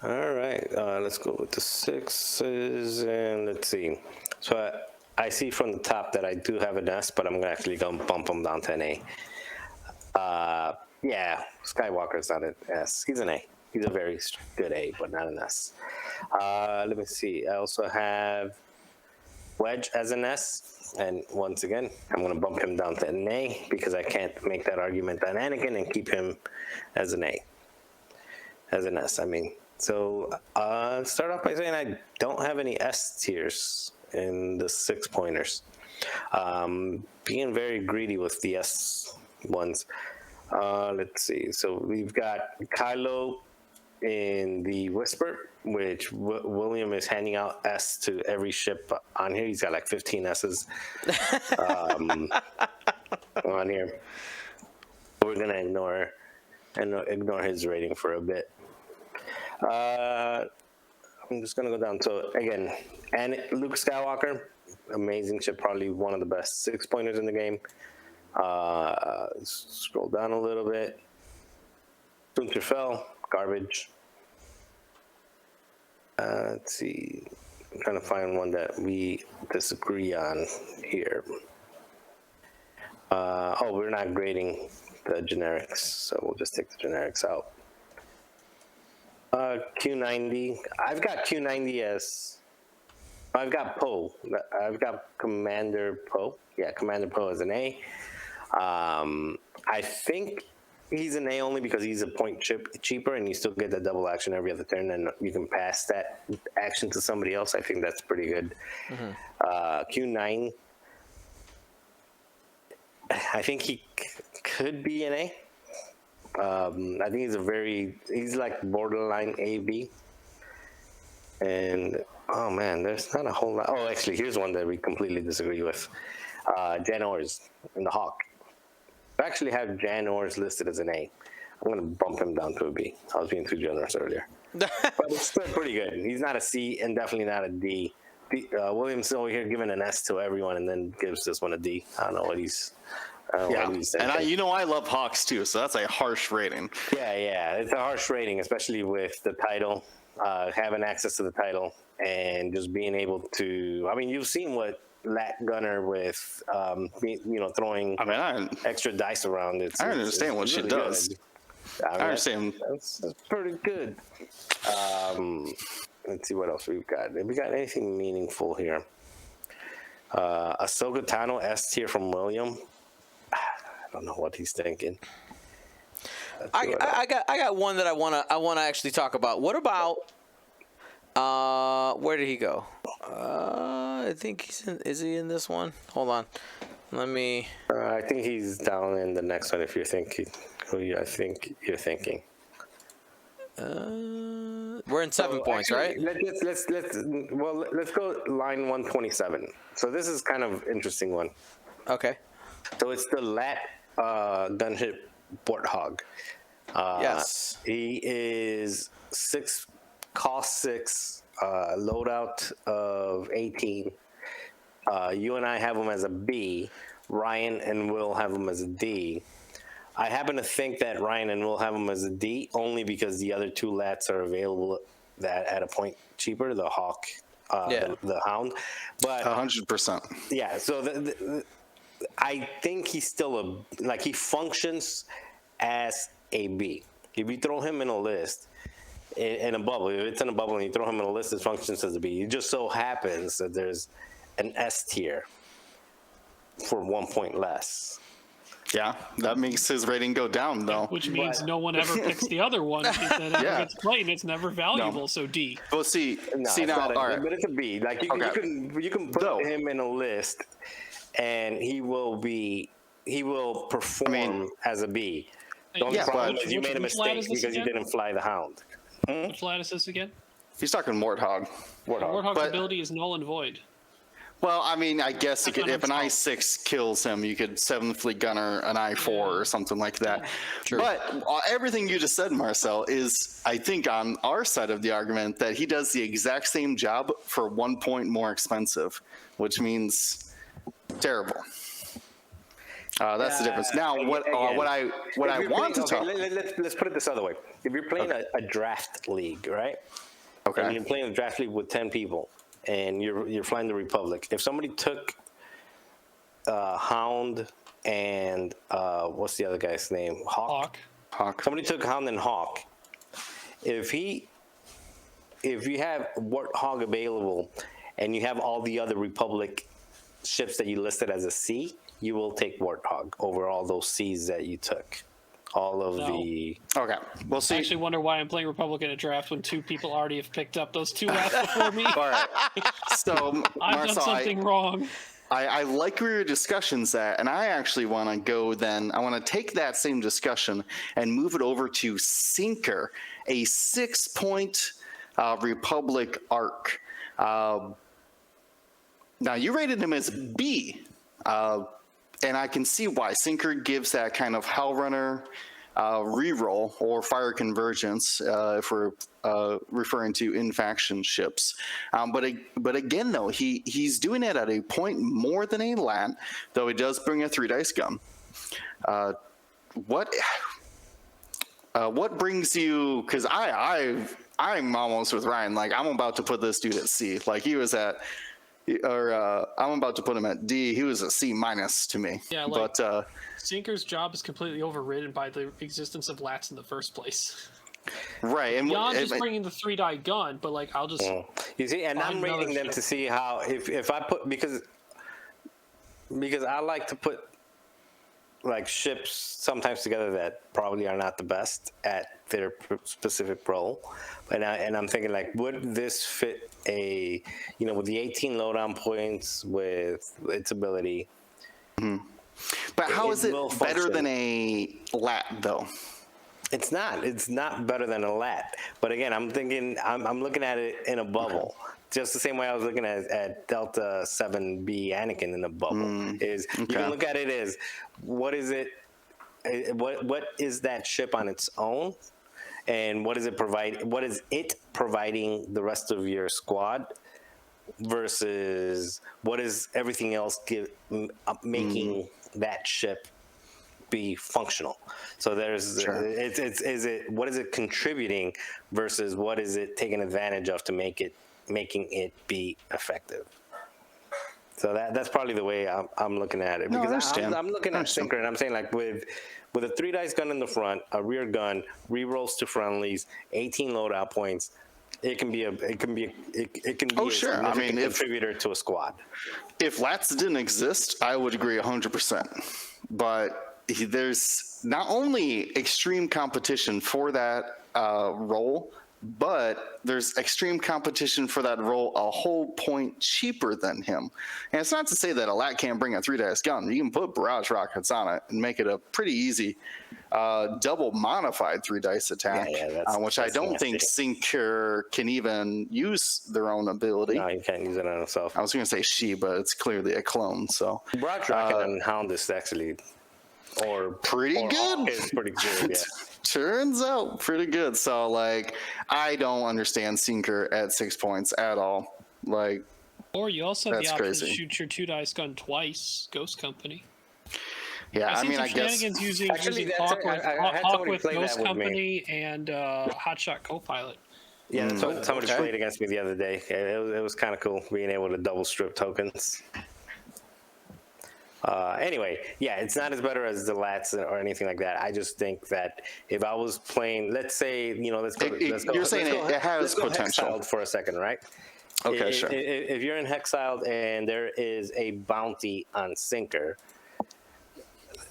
All right, let's go with the 6s, and let's see. So I see from the top that I do have an S, but I'm actually going to bump him down to an A. Yeah, Skywalker's not an S. He's an A. He's a very good A, but not an S. Let me see. I also have Wedge as an S. And once again, I'm going to bump him down to an A because I can't make that argument on Anakin and keep him as an A. As an S, I mean. So start off by saying I don't have any S tiers in the 6-pointers. Being very greedy with the S ones. Let's see. So we've got Kylo in the Whisper, which William is handing out S to every ship on here. He's got like 15 S's on here. We're gonna ignore his rating for a bit. I'm just gonna go down. So again, and Luke Skywalker, amazing ship, probably one of the best 6-pointers in the game. Scroll down a little bit. Winterfell, garbage. Let's see. I'm trying to find one that we disagree on here. We're not grading the generics, so we'll just take the generics out. Q90. I've got Q90 as. I've got Poe. I've got Commander Poe. Yeah, Commander Poe as an A. I think he's an A only because he's a point cheaper and you still get the double action every other turn and you can pass that action to somebody else. I think that's pretty good. Q9, I think he could be an A. I think he's like borderline A-B. And, oh man, there's not a whole lot. Oh, actually, here's one that we completely disagree with. Jan Ors in the Hawk. I actually have Jan Ors listed as an A. I'm going to bump him down to a B. I was being too generous earlier. But it's still pretty good. He's not a C and definitely not a D. William's over here giving an S to everyone and then gives this one a D. I don't know what he's... and I love Hawks too, so that's a harsh rating. Yeah, it's a harsh rating, especially with the title, having access to the title, and just being able to. I mean, you've seen what Lat Gunner with, throwing extra dice around. I understand what she does. I understand. That's pretty good. Let's see what else we've got. Have we got anything meaningful here? Ahsoka Tano S tier from William. I don't know what he's thinking. I got one that I wanna actually talk about. What about where did he go? I think he's in. Is he in this one? Hold on. Let me. I think he's down in the next one. If you're thinking, I think you're thinking. We're in 7 points, Actually, right? Let's go line 127. So this is kind of interesting one. Okay. So it's the lat gunship warthog. Yes. He is cost 6, loadout of 18. You and I have him as a B. Ryan and Will have him as a D. I happen to think that Ryan and Will have him as a D only because the other 2 lats are available that at a point cheaper, the Hawk, the Hound. But 100%. yeah, so I think he's still he functions as a B. If you throw him in a list, in a bubble, if it's in a bubble and you throw him in a list, it functions as a B. It just so happens that there's an S tier for 1 point less. Yeah, that makes his rating go down, though. Which means no one ever picks the other one if that ever Yeah. gets played, and it's never valuable. So D. Well, see No, now, it's not all right. but it's a B. Like you can put Though. him in a list, and he will perform as a B. The only Yeah, problem but- is you made a which lat mistake is this because you again? didn't fly the Hound. Which lat is this again? He's talking Warthog. Warthog's But- ability is null and void. Well, I mean, I guess you That's could, if an what I'm I6 kills him, you could 7th Fleet Gunner an I4 or something like that. But everything you just said, Marcel, is, I think, on our side of the argument that he does the exact same job for 1 point more expensive, which means terrible. That's the difference. Now, what I want to talk. Let's put it this other way. If you're playing a draft league, right? Okay. And you're playing a draft league with 10 people, and you're flying the Republic. If somebody took Hound and what's the other guy's name? Hawk. Somebody took Hound and Hawk. If you have Warthog available, and you have all the other Republic ships that you listed as a C, you will take Warthog over all those C's that you took. All of the. Okay. We'll I see. actually wonder why I'm playing Republic in a draft when 2 people already have picked up those 2 lats before me. All right. So, I've Marcel, done something wrong. I like where your discussion's at, and I actually want to go then. I want to take that same discussion and move it over to Sinker, a 6-point Republic arc. Now, you rated him as B, and I can see why. Sinker gives that kind of Hell Runner reroll or fire convergence if we're referring to in-faction ships. But again, though, he's doing it at a point more than a lat, though he does bring a 3-dice gun. What brings you? Because I'm almost with Ryan. Like, I'm about to put this dude at C. Like, he was at. I'm about to put him at D. He was a C- to me. Yeah, like, but Sinker's job is completely overridden by the existence of lats in the first place. right, and Beyond just bringing the 3-die gun, but like I'll just You see, and I'm another rating them ship. to see how if I put because I like to put like ships sometimes together that probably are not the best at their specific role, and I'm thinking like, would this fit with the 18 lowdown points with its ability? But how is it will better function. than a lat, though? It's not better than a lat. But again, I'm thinking, I'm looking at it in a bubble. Just the same way I was looking at Delta 7B Anakin in a bubble. You can look at it as, what is it? What is that ship on its own? And what is it providing the rest of your squad? Versus what is everything else making that ship be functional? So there's what is it contributing versus what is it taking advantage of to making it be effective? So that's probably the way I'm looking at it, because I'm looking at Sinker and I'm saying like with a 3-dice gun in the front, a rear gun, rerolls to friendlies, 18 loadout points. It can be a significant contributor to a squad. If lats didn't exist, I would agree 100%. But there's not only extreme competition for that role, but there's extreme competition for that role a whole point cheaper than him. And it's not to say that a lat can't bring a 3-dice gun. You can put barrage rockets on it and make it a pretty easy double modified 3-dice attack, which I don't think Sinker can even use their own ability. No, you can't use it on himself. I was going to say she, but it's clearly a clone. So barrage rocket and Hound is actually pretty good. It's pretty good, yeah. Turns out pretty good. So, like, I don't understand Sinker at 6 points at all. Like, or you also have the option crazy. to shoot your 2-dice gun twice, Ghost Company. Yeah, I mean, I guess. Using Hawk with Ghost Company and Hotshot Copilot. Yeah, that's what somebody played against me the other day. It was kind of cool being able to double strip tokens. Anyway, yeah, it's not as better as the lats or anything like that. I just think that if I was playing, let's say, let's go. You're saying it has potential Hexiled for a second, right? Okay, sure. If you're in Hexiled and there is a bounty on Sinker,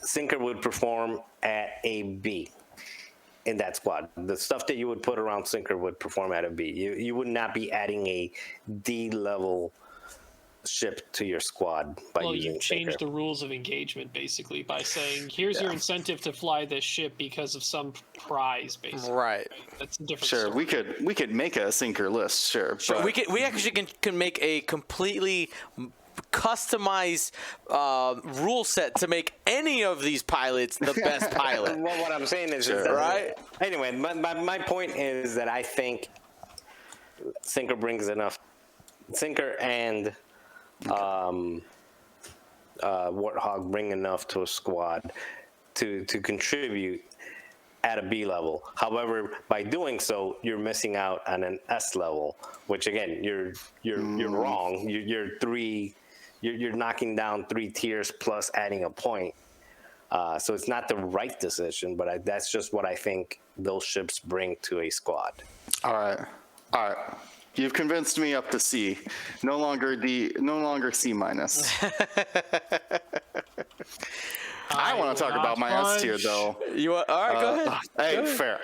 Sinker would perform at a B in that squad. The stuff that you would put around Sinker would perform at a B. You would not be adding a D level ship to your squad by using you change Sinker. the rules of engagement basically by saying, here's your incentive to fly this ship because of some prize, basically. Right. That's a different Sure, story. we could make a Sinker list, sure. Sure, we actually can make a completely customized rule set to make any of these pilots the best pilot. Well, what I'm saying is, right? Anyway, my point is that I think Sinker brings enough. Sinker and Warthog bring enough to a squad to contribute at a B level. However, by doing so, you're missing out on an S level, which again, you're wrong. You're knocking down 3 tiers plus adding a point. So it's not the right decision, but that's just what I think those ships bring to a squad. All right. You've convinced me up to C. No longer C minus. I want to talk about my S tier though. You want? All right, go ahead. Hey, Go ahead. fair.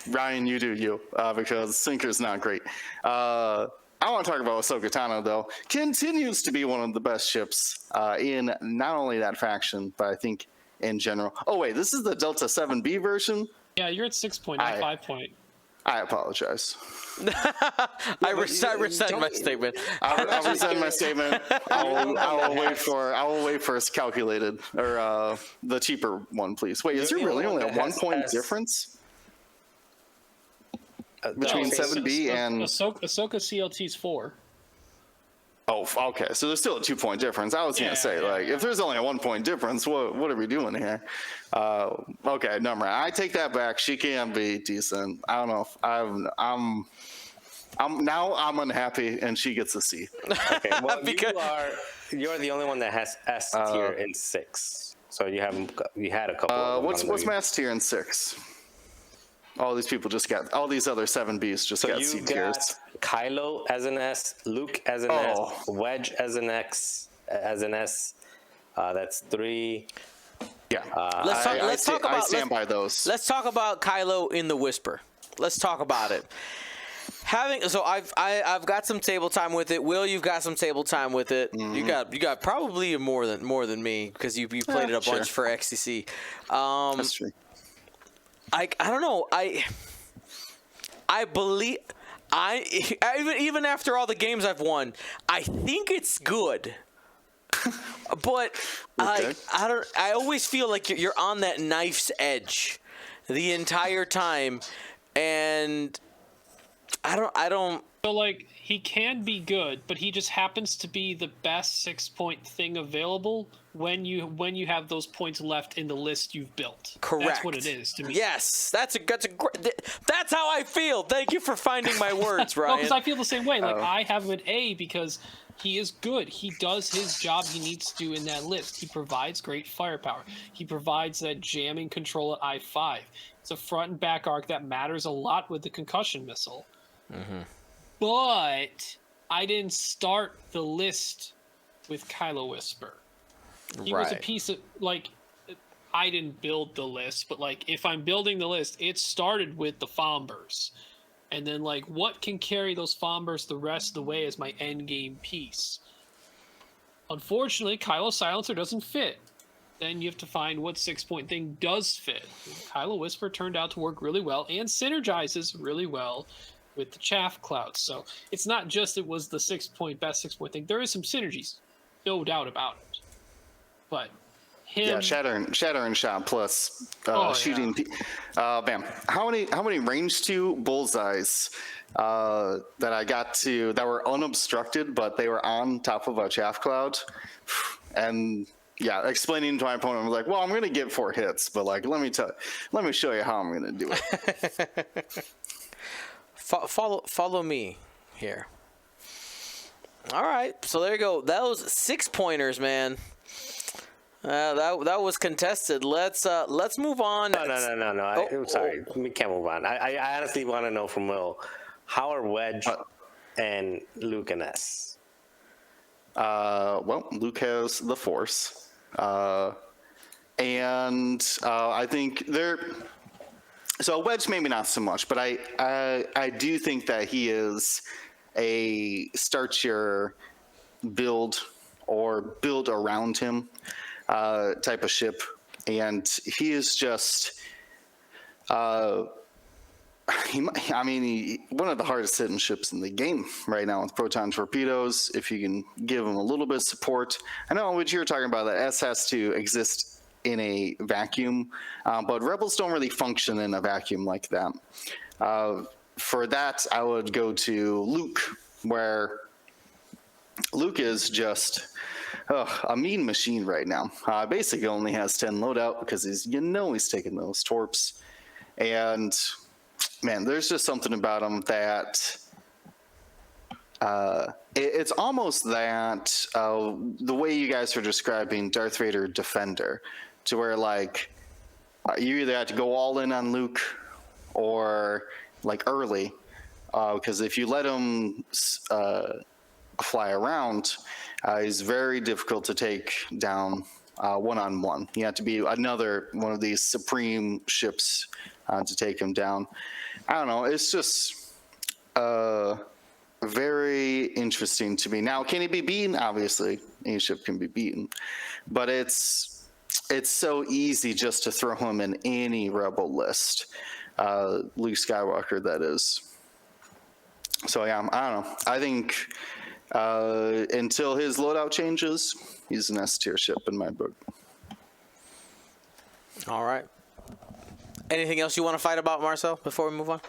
Ryan, you do you, because Sinker's not great. I want to talk about Ahsoka Tano though. Continues to be one of the best ships in not only that faction, but I think in general. Oh wait, this is the Delta 7B version. Yeah, you're at 6 point, not 5 point. I apologize. I rescind my statement. I'll rescind my statement. I will wait for it's calculated, or the cheaper one, please. Wait, is there really only a 1 point difference between 7B and Ahsoka CLT's 4? Oh, okay. So there's still a 2 point difference. I was gonna say, if there's only a 1 point difference, what are we doing here? Okay, no, right. I take that back. She can be decent. I don't know if I'm unhappy, and she gets a C. Okay, well, you're the only one that has S tier in 6. So you had a couple. What's my S tier in 6? All these people all these other 7Bs just got C tiers. Kylo as an S, Luke as an S, Wedge as an S. That's 3. Yeah. Let's talk about. I stand by those. Let's talk about Kylo in the Whisper. Let's talk about it. I've got some table time with it. Will, you've got some table time with it. Mm-hmm. You got probably more than me because you played it a bunch for XTC. That's true. I don't know. I believe even after all the games I've won, I think it's good. But okay. I always feel like you're on that knife's edge the entire time, and I don't. So like he can be good, but he just happens to be the best 6 point thing available when you have those points left in the list you've built. Correct. That's what it is to me. Yes, that's how I feel. Thank you for finding my words, Ryan. No, because I feel the same way. Like I have him at A because he is good. He does his job he needs to do in that list. He provides great firepower. He provides that jamming control at I-5. It's a front and back arc that matters a lot with the concussion missile. Mm-hmm. But I didn't start the list with Kylo Whisper. He was a piece of, like, I didn't build the list, but like if I'm building the list, it started with the Fombers. And then like what can carry those Fombers the rest of the way as my end game piece? Unfortunately, Kylo Silencer doesn't fit. Then you have to find what 6-point thing does fit. Kylo Whisper turned out to work really well and synergizes really well with the Chaff Clouds. So it's not just it was the best 6-point thing. There is some synergies, no doubt about it. But him, Yeah, shatter and shot plus shooting. Yeah. Man, how many range 2 bullseyes that I got to that were unobstructed, but they were on top of a chaff cloud, and yeah, explaining to my opponent, I was like, well, I'm gonna get 4 hits, but like let me show you how I'm gonna do it. Follow me here. All right, so there you go. That was 6-pointers, man. That was contested. Let's move on. No. I'm sorry. We can't move on. I honestly want to know from Will, how are Wedge and Luke and S? Well, Luke has the Force, and I think they're. So Wedge maybe not so much, but I do think that he is a start your build or build around him type of ship, and he is just one of the hardest hitting ships in the game right now with proton torpedoes. If you can give him a little bit of support, I know what you're talking about, that S has to exist in a vacuum, but Rebels don't really function in a vacuum like that. For that, I would go to Luke, where Luke is just a mean machine right now. Basically only has 10 loadout because he's taking those torps. And man, there's just something about him that it's almost that the way you guys are describing Darth Vader Defender, to where like you either have to go all in on Luke or like early, because if you let him fly around, he's very difficult to take down one-on-one. You have to be another one of these supreme ships to take him down. I don't know. It's just very interesting to me. Now, can he be beaten? Obviously, any ship can be beaten, but it's so easy just to throw him in any rebel list. Luke Skywalker, that is. So yeah, I don't know. I think until his loadout changes, he's an S tier ship in my book. All right. Anything else you want to fight about, Marcel, before we move on?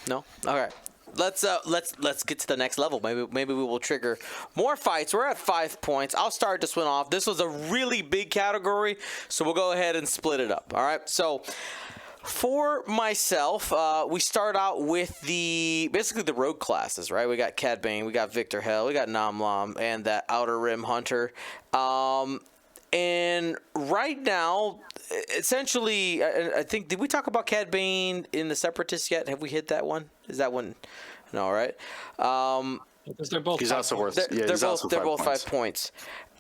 No? All right. Let's get to the next level. Maybe we will trigger more fights. We're at 5 points. I'll start this one off. This was a really big category, so we'll go ahead and split it up. All right. So for myself, we start out with basically the rogue classes, right? We got Cad Bane, we got Victor Hell, we got Nam Lam, and that Outer Rim Hunter. And right now, essentially, I think, did we talk about Cad Bane in the Separatists yet? Have we hit that one? Is that one? No, right? Because they're both. He's also worth. They're both 5 points.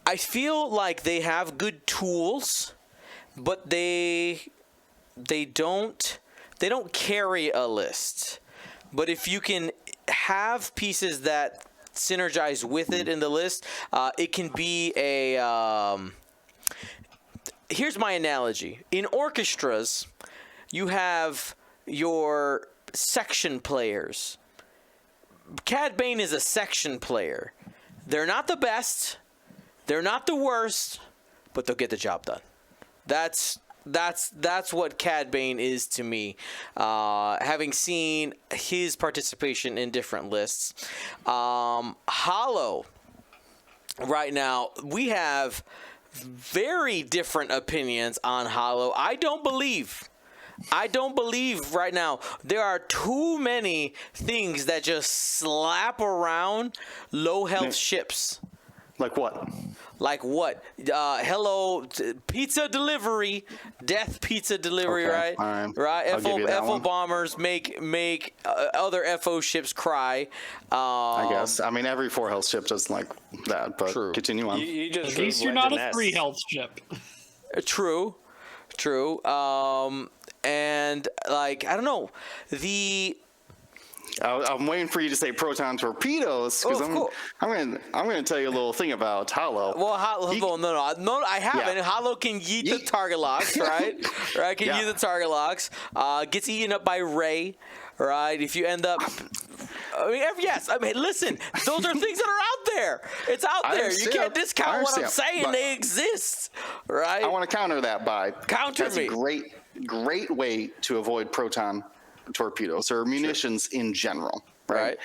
I feel like they have good tools, but they don't carry a list. But if you can have pieces that synergize with it in the list, it can be a. Here's my analogy. In orchestras, you have your section players. Cad Bane is a section player. They're not the best. They're not the worst, but they'll get the job done. That's what Cad Bane is to me, having seen his participation in different lists. Hollow, right now, we have very different opinions on Hollow. I don't believe right now there are too many things that just slap around low health ships. Like what? Like what? Hello, pizza delivery, death pizza delivery, Okay, right? all Right. I'll give you that FO one. bombers make other FO ships cry. I guess. I mean, every 4 health ship doesn't like that, but True. continue on. You just At gave least you're Wedge not an a S. 3 health ship. True. True. And like I don't know, the I'm waiting for you to say proton torpedoes because I'm gonna tell you a little thing about Hollow. well, no, I haven't. Yeah. Hollow can yeet the target locks, right? Right, can Yeah. yeet the target locks. Gets eaten up by Ray, right? If you end up. I mean, listen, those are things that are out there. It's out I there. You understand. can't discount what I'm understand, saying. but They exist, right? I want to counter that by Counter that's me. a great way to avoid proton torpedoes or munitions in general, right? Right.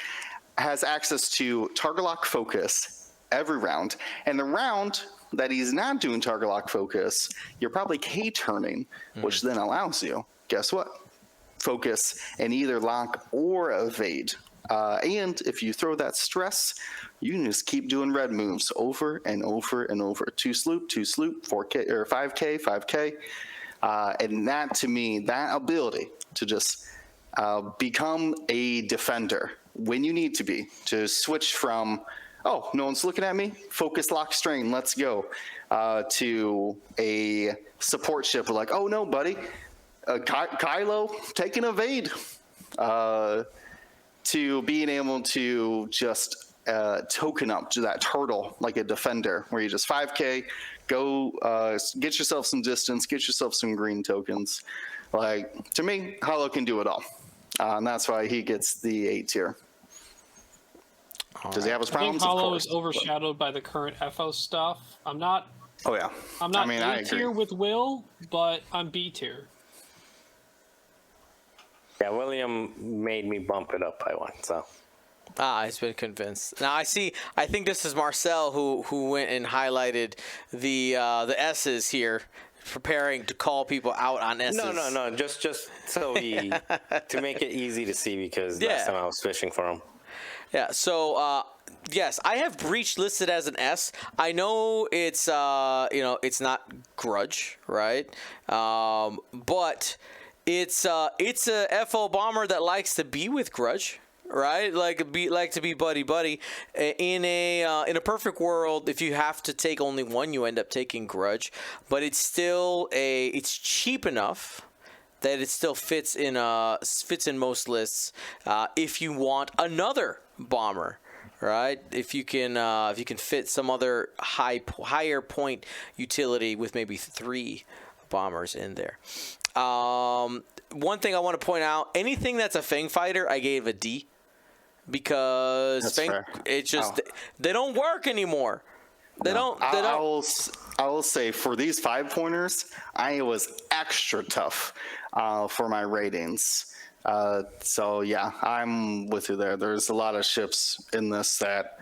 Has access to target lock focus every round, and the round that he's not doing target lock focus, you're probably K turning, which then allows you, guess what? Focus and either lock or evade. And if you throw that stress, you can just keep doing red moves over and over and over. 2 sloop, 4K or 5K, 5K. And that to me, that ability to just become a defender when you need to be, to switch from, oh, no one's looking at me, focus, lock, strain, let's go, to a support ship like, oh no, buddy, Kylo, take an evade, to being able to just token up to that turtle like a defender, where you just 5K, go get yourself some distance, get yourself some green tokens. Like, to me, Hollow can do it all. And that's why he gets the 8 tier. Does he have his I think problems? Of Hollow course. is overshadowed by the current FO stuff. I'm not Oh, yeah. I'm not I mean, A tier with Will, but I'm B tier. Yeah, William made me bump it up by 1, so. He's been convinced. Now I see. I think this is Marcel who went and highlighted the S's here, preparing to call people out on S's. No. Just so he to make it easy to see because last time I was fishing for him. Yeah. So yes, I have Breach listed as an S. I know it's it's not Grudge, right? But it's a FO bomber that likes to be with Grudge. Right, like to be buddy. In a perfect world, if you have to take only one, you end up taking Grudge. But it's still it's cheap enough that it still fits in most lists. If you want another bomber, right? If you can fit some other higher point utility with maybe 3 bombers in there. One thing I want to point out: anything that's a Fang fighter, I gave a D. Because it's just they don't work anymore. They don't. I will say for these 5-pointers, I was extra tough for my ratings. So yeah, I'm with you there. There's a lot of ships in this that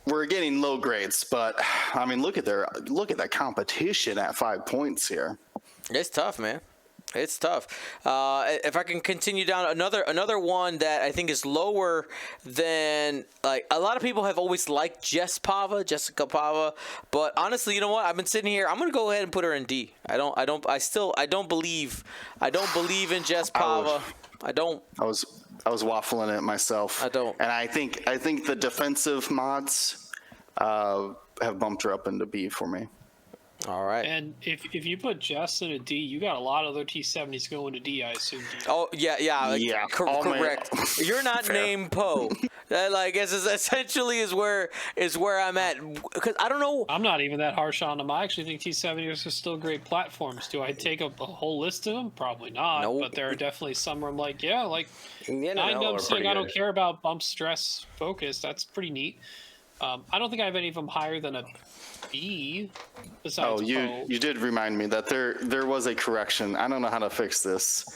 we're getting low grades, but I mean, look at that competition at 5 points here. It's tough, man. It's tough. If I can continue down another one that I think is lower than, like, a lot of people have always liked Jessica Pava, but honestly, you know what? I've been sitting here. I'm gonna go ahead and put her in D. I don't believe in Jess Pava. I don't. I was waffling it myself. I don't. And I think the defensive mods have bumped her up into B for me. All right. And if you put Jess in a D, you got a lot of other T70s going to D, I assume. Oh yeah. Yeah. Correct. You're not named Poe. Like, it's essentially is where I'm at, because I don't know. I'm not even that harsh on them. I actually think T70s are still great platforms. Do I take up a whole list of them? Probably not. Nope. But there are definitely some where I'm like, yeah, like Yeah, 9 no, dubs saying I don't care about bump stress focus. That's pretty neat. I don't think I have any of them higher than a B. Besides Poe. You did remind me that there was a correction. I don't know how to fix this.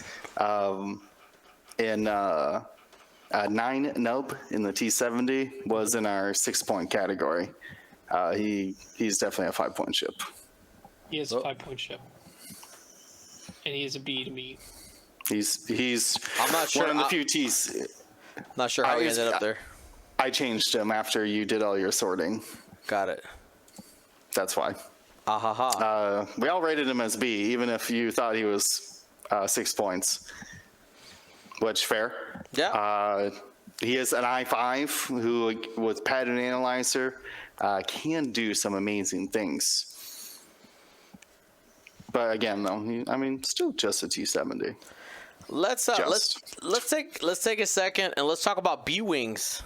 In 9 nub in the T70 was in our 6-point category. He's definitely a 5-point ship. He is a 5-point ship. And he is a B to me. He's I'm not sure. one of the few T's. Not sure how he ended up there. I changed him after you did all your sorting. Got it. That's why. Ha. We all rated him as B, even if you thought he was 6 points. Which, fair. Yeah. He is an I5 who, with pattern analyzer, can do some amazing things. But again, though, I mean, still just a T-70. Let's take a second and let's talk about B wings.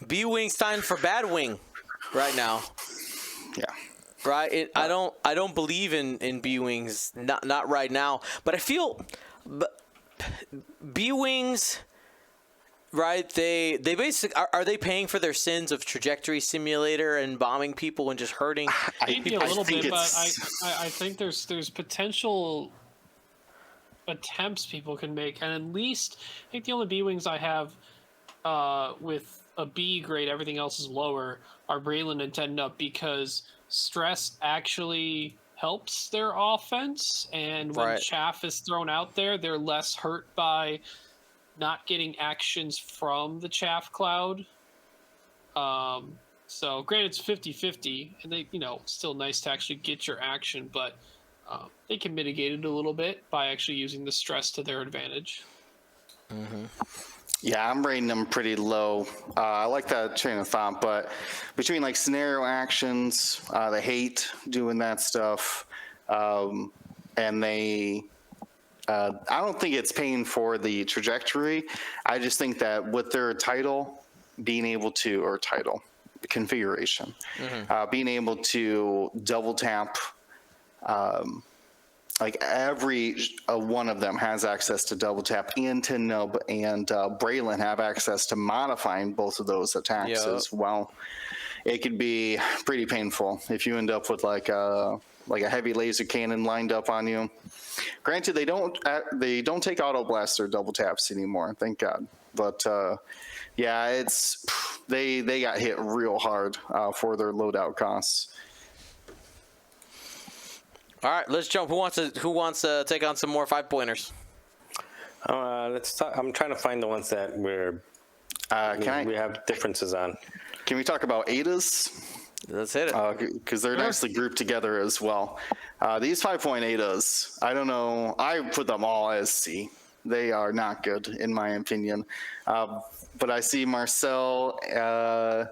B wings time for bad wing right now. Yeah. Right. I don't believe in B wings. Not right now. But I feel, B wings. Right, they basically are they paying for their sins of trajectory simulator and bombing people and just hurting? Maybe a little bit, but I think there's potential attempts people can make, and at least I think the only B wings I have with a B grade, everything else is lower, are Braylon and Ten Up, because stress actually helps their offense, and when chaff is thrown out there, they're less hurt by not getting actions from the chaff cloud. So granted it's 50-50, and they, still nice to actually get your action, but they can mitigate it a little bit by actually using the stress to their advantage. Mm-hmm. Yeah, I'm rating them pretty low. I like that train of thought, but between like scenario actions, they hate doing that stuff, and they. I don't think it's paying for the trajectory. I just think that with their title, being able to, or title configuration, being able to double tap, like every one of them has access to double tap, and to Nub and Braylon have access to modifying both of those attacks as well. It could be pretty painful if you end up with like a heavy laser cannon lined up on you. Granted, they don't take auto blast or double taps anymore, thank God. But yeah, it's they got hit real hard for their loadout costs. All right, let's jump. Who wants to take on some more 5-pointers? Let's talk. I'm trying to find the ones that we have differences on. Can we talk about ADAs? Let's hit it. Because they're nicely grouped together as well. These 5-point ADAs, I don't know. I put them all as C. They are not good, in my opinion. But I see Marcel and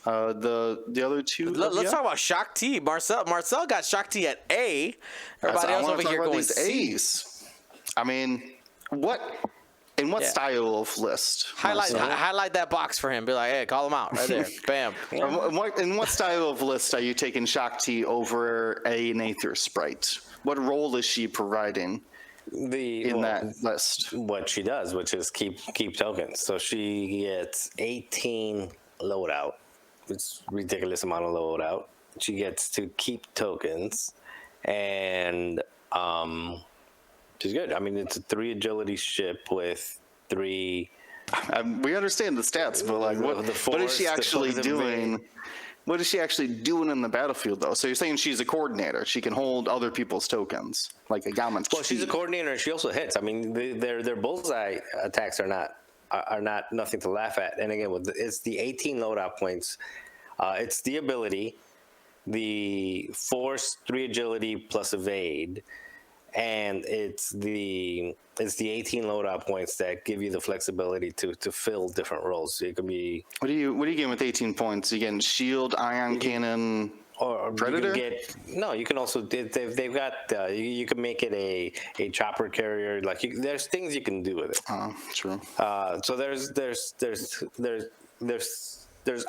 the other two. Let's talk about Shock T. Marcel got Shock T at A. Everybody else over here going C. A's. I mean, what? In what style of list? Highlight that box for him. Be like, hey, call him out right there. Bam. In what style of list are you taking Shock T over an Aether Sprite? What role is she providing in that list? What she does, which is keep tokens. So she gets 18 loadout. It's ridiculous amount of loadout. She gets to keep tokens, and she's good. I mean, it's a 3 agility ship with 3. We understand the stats, but like, what is she actually doing? What is she actually doing in the battlefield, though? So you're saying she's a coordinator? She can hold other people's tokens, like a Gamon's key. Well, she's a coordinator, and she also hits. I mean, their bullseye attacks are not nothing to laugh at. And again, it's the 18 loadout points. It's the ability, the force, 3 agility plus evade. And it's the 18 loadout points that give you the flexibility to fill different roles. So it could be. What are you getting with 18 points? You getting shield, ion cannon, or predator? You can also they've got you can make it a chopper carrier. Like there's things you can do with it. Oh, true. So there's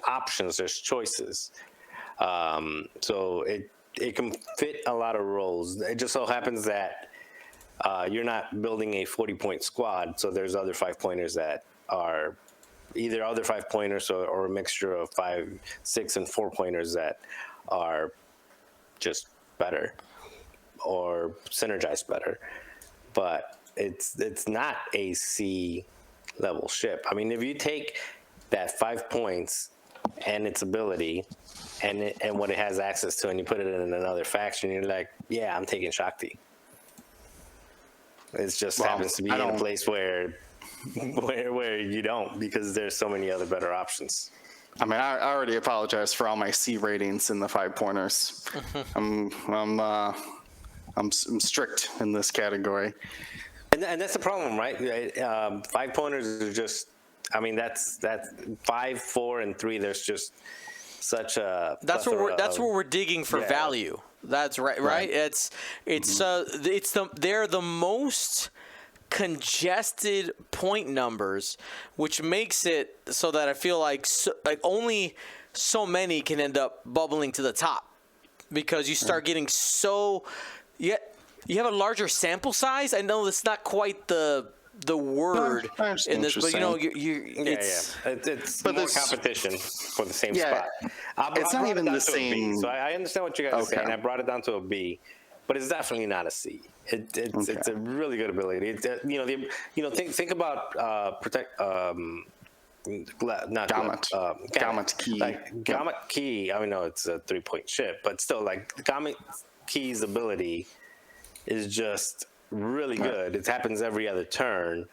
options. There's choices. So it can fit a lot of roles. It just so happens that you're not building a 40-point squad, so there's other 5-pointers that are either other 5-pointers or a mixture of 5, 6, and 4-pointers that are just better or synergize better. But it's not a C level ship. I mean, if you take that 5 points and its ability and what it has access to, and you put it in another faction, you're like, yeah, I'm taking Shakti. It just happens to be in a place where you don't, because there's so many other better options. I mean, I already apologize for all my C ratings in the 5-pointers. I'm strict in this category. And that's the problem, right? 5-pointers are just. I mean, that's 5, 4, and 3. There's just such a. That's where we're digging for value. That's right. Right. They're the most congested point numbers, which makes it so that I feel like only so many can end up bubbling to the top, because you start getting you have a larger sample size. I know it's not quite the word in this, but it's more competition for the same spot. It's not even the same. So I understand what you guys are saying. I brought it down to a B, but it's definitely not a C. It's a really good ability. Think about protect. Not Gamet Key. Gamet Key. I mean, no, it's a 3-point ship, but still, like Gamet Key's ability is just really good. It happens every other turn,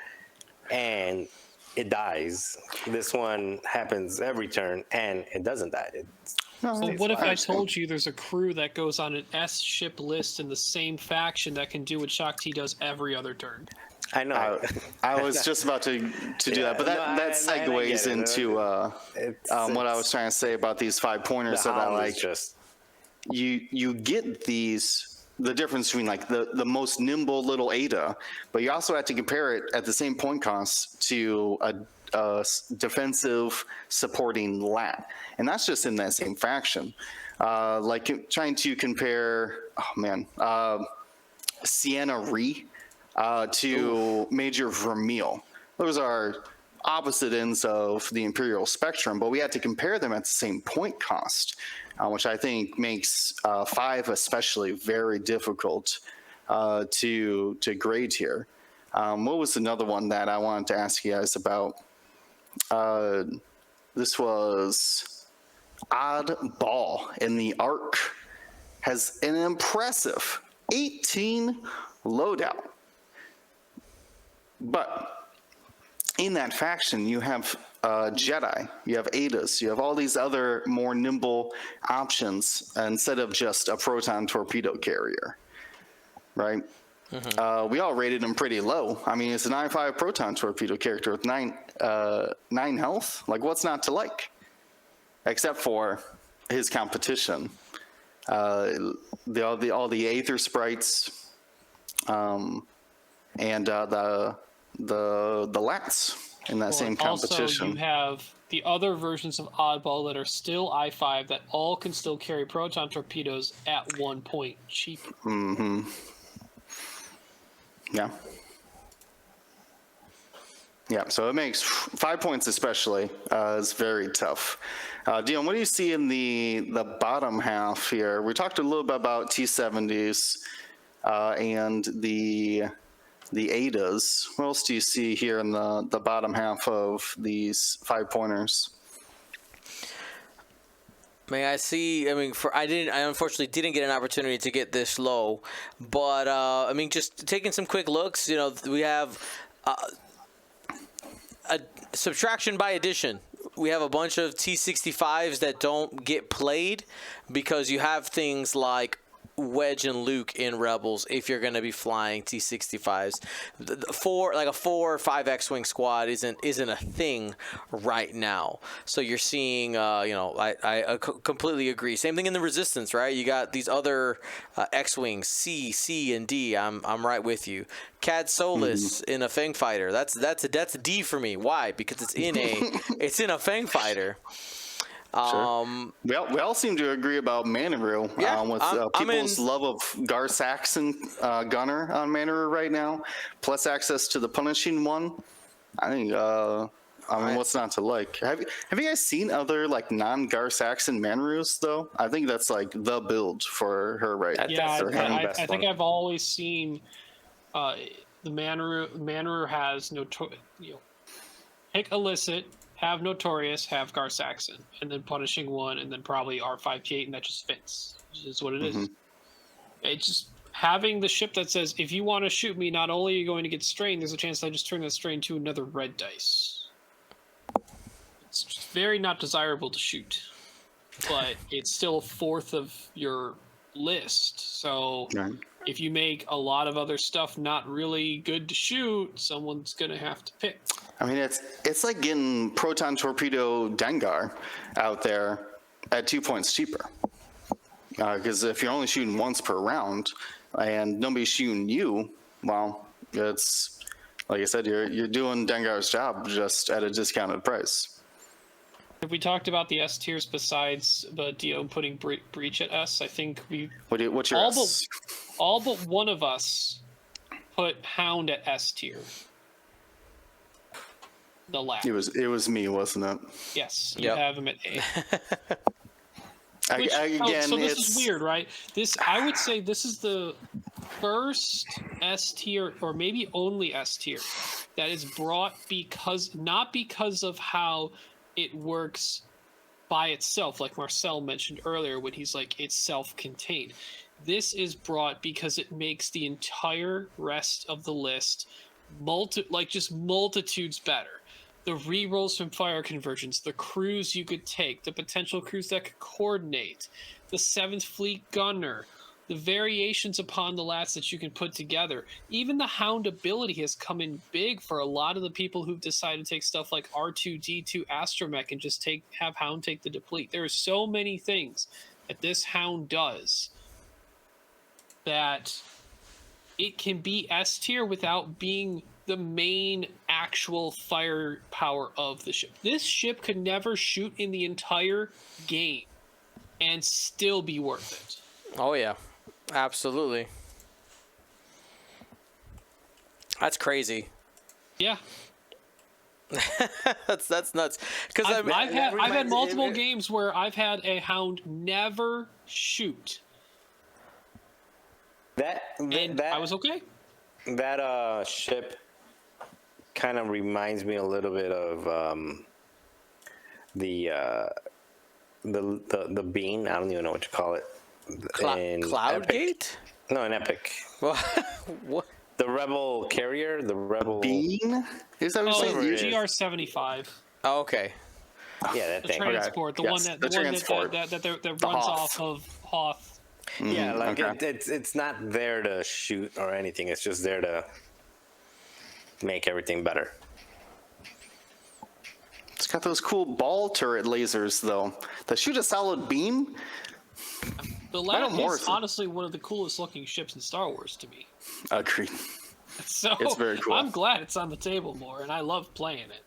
and it dies. This one happens every turn, and it doesn't die. But what if I told you there's a crew that goes on an S ship list in the same faction that can do what Shakti does every other turn? I know. I was just about to do that, but that segues into what I was trying to say about these 5-pointers. That I like. You get the difference between like the most nimble little Ada, but you also have to compare it at the same point cost to a defensive supporting lat, and that's just in that same faction. Like trying to compare, Sienna Ree to Major Vermeil. Those are opposite ends of the Imperial spectrum, but we had to compare them at the same point cost, which I think makes 5 especially very difficult to grade here. What was another one that I wanted to ask you guys about? This was Oddball in the Arc. Has an impressive 18 loadout. But in that faction, you have Jedi, you have Adas, you have all these other more nimble options instead of just a proton torpedo carrier, right? We all rated him pretty low. I mean, it's a 9.5 proton torpedo character with 9 health. Like, what's not to like? Except for his competition. All the Aether sprites, and the Lats in that same competition. Also, you have the other versions of Oddball that are still I-5 that all can still carry proton torpedoes at 1 point cheaper. Mm-hmm. Yeah. Yeah, so it makes 5 points especially is very tough. Dion, what do you see in the bottom half here? We talked a little bit about T-70s and the ADAs. What else do you see here in the bottom half of these 5-pointers? I unfortunately didn't get an opportunity to get this low, but just taking some quick looks, we have a subtraction by addition. We have a bunch of T-65s that don't get played because you have things like Wedge and Luke in Rebels if you're going to be flying T-65s. A 4 or 5 X-Wing squad isn't a thing right now. So you're seeing, I completely agree. Same thing in the Resistance, right? You got these other X-Wings, C, and D. I'm right with you. Cad Solis in a Fang Fighter. That's a D for me. Why? Because it's in a Fang Fighter. Sure. We all seem to agree about Manaroo with people's love of Gar Saxon gunner on Manaroo right now, plus access to the Punishing One. I think, what's not to like? Have you guys seen other like non-Gar Saxon Manaroos though? I think that's like the build for her right now. Yeah, I think I've always seen the Manaroo. Manaroo has pick illicit. Have Notorious, have Gar Saxon, and then Punishing One, and then probably R5P8, and that just fits. Is what it is. It's just having the ship that says, if you want to shoot me, not only are you going to get strain, there's a chance I just turn that strain to another red dice. It's just very not desirable to shoot, but it's still a fourth of your list. So if you make a lot of other stuff not really good to shoot, someone's going to have to pick. I mean, it's like getting Proton Torpedo Dengar out there at 2 points cheaper. Because if you're only shooting once per round and nobody's shooting you, well, it's like I said, you're doing Dengar's job just at a discounted price. Have we talked about the S tiers besides Dio putting Breach at S? I think we What's your S? all but one of us put Hound at S tier. The last. It was me, wasn't it? Yes, you Yep. have him at A. Again, so this it's is weird, right? I would say this is the first S tier, or maybe only S tier, that is brought not because of how it works by itself, like Marcel mentioned earlier when he's like, it's self-contained. This is brought because it makes the entire rest of the list just multitudes better. The rerolls from fire conversions, the crews you could take, the potential crews that could coordinate, the 7th Fleet Gunner, the variations upon the lats that you can put together. Even the Hound ability has come in big for a lot of the people who've decided to take stuff like R2-D2 Astromech and just have Hound take the deplete. There are so many things that this Hound does that it can be S tier without being the main actual firepower of the ship. This ship could never shoot in the entire game and still be worth it. Oh yeah, absolutely. That's crazy. Yeah, that's nuts. Because I've had multiple games where I've had a Hound never shoot, and I was okay. That ship kind of reminds me a little bit of the bean. I don't even know what you call it. Cloud Gate? No, in Epic. What? The Rebel carrier, the Rebel Bean? Is that what you're saying? GR-75. Oh, okay. Yeah, that The thing. transport, the Yes, one that the transport. that runs Hoth. off of Hoth. Yeah, like okay. it's not there to shoot or anything. It's just there to make everything better. It's got those cool ball turret lasers, though, that shoot a solid beam. The Lat is Morrison. honestly one of the coolest looking ships in Star Wars to me. Agreed. So It's very cool. I'm glad it's on the table more, and I love playing it.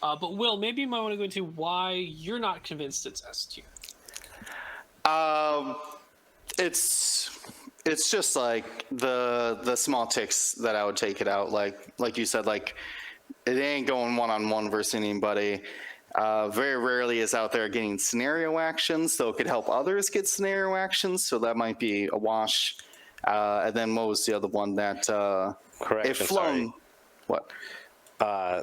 But Will, maybe you might want to go into why you're not convinced it's S tier. It's just like the small ticks that I would take it out. Like you said, like it ain't going one-on-one versus anybody. Very rarely is out there getting scenario actions, so it could help others get scenario actions. So that might be a wash. And then what was the other one that Correction, if flown? sorry. What?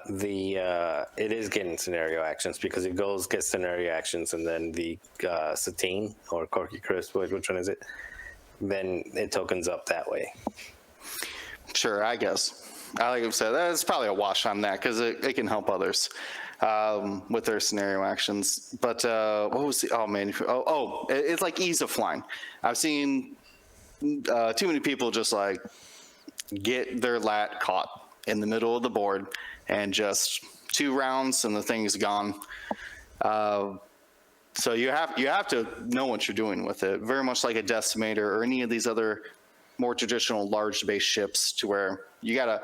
It is getting scenario actions because it gets scenario actions, and then the Satine or Corky Crisp, which one is it? Then it tokens up that way. Sure, I guess. Like I said, that's probably a wash on that because it can help others with their scenario actions. But what was the? Oh man! It's like ease of flying. I've seen too many people just like get their lat caught in the middle of the board and just 2 rounds and the thing's gone. So you have to know what you're doing with it. Very much like a Decimator or any of these other more traditional large base ships, to where you gotta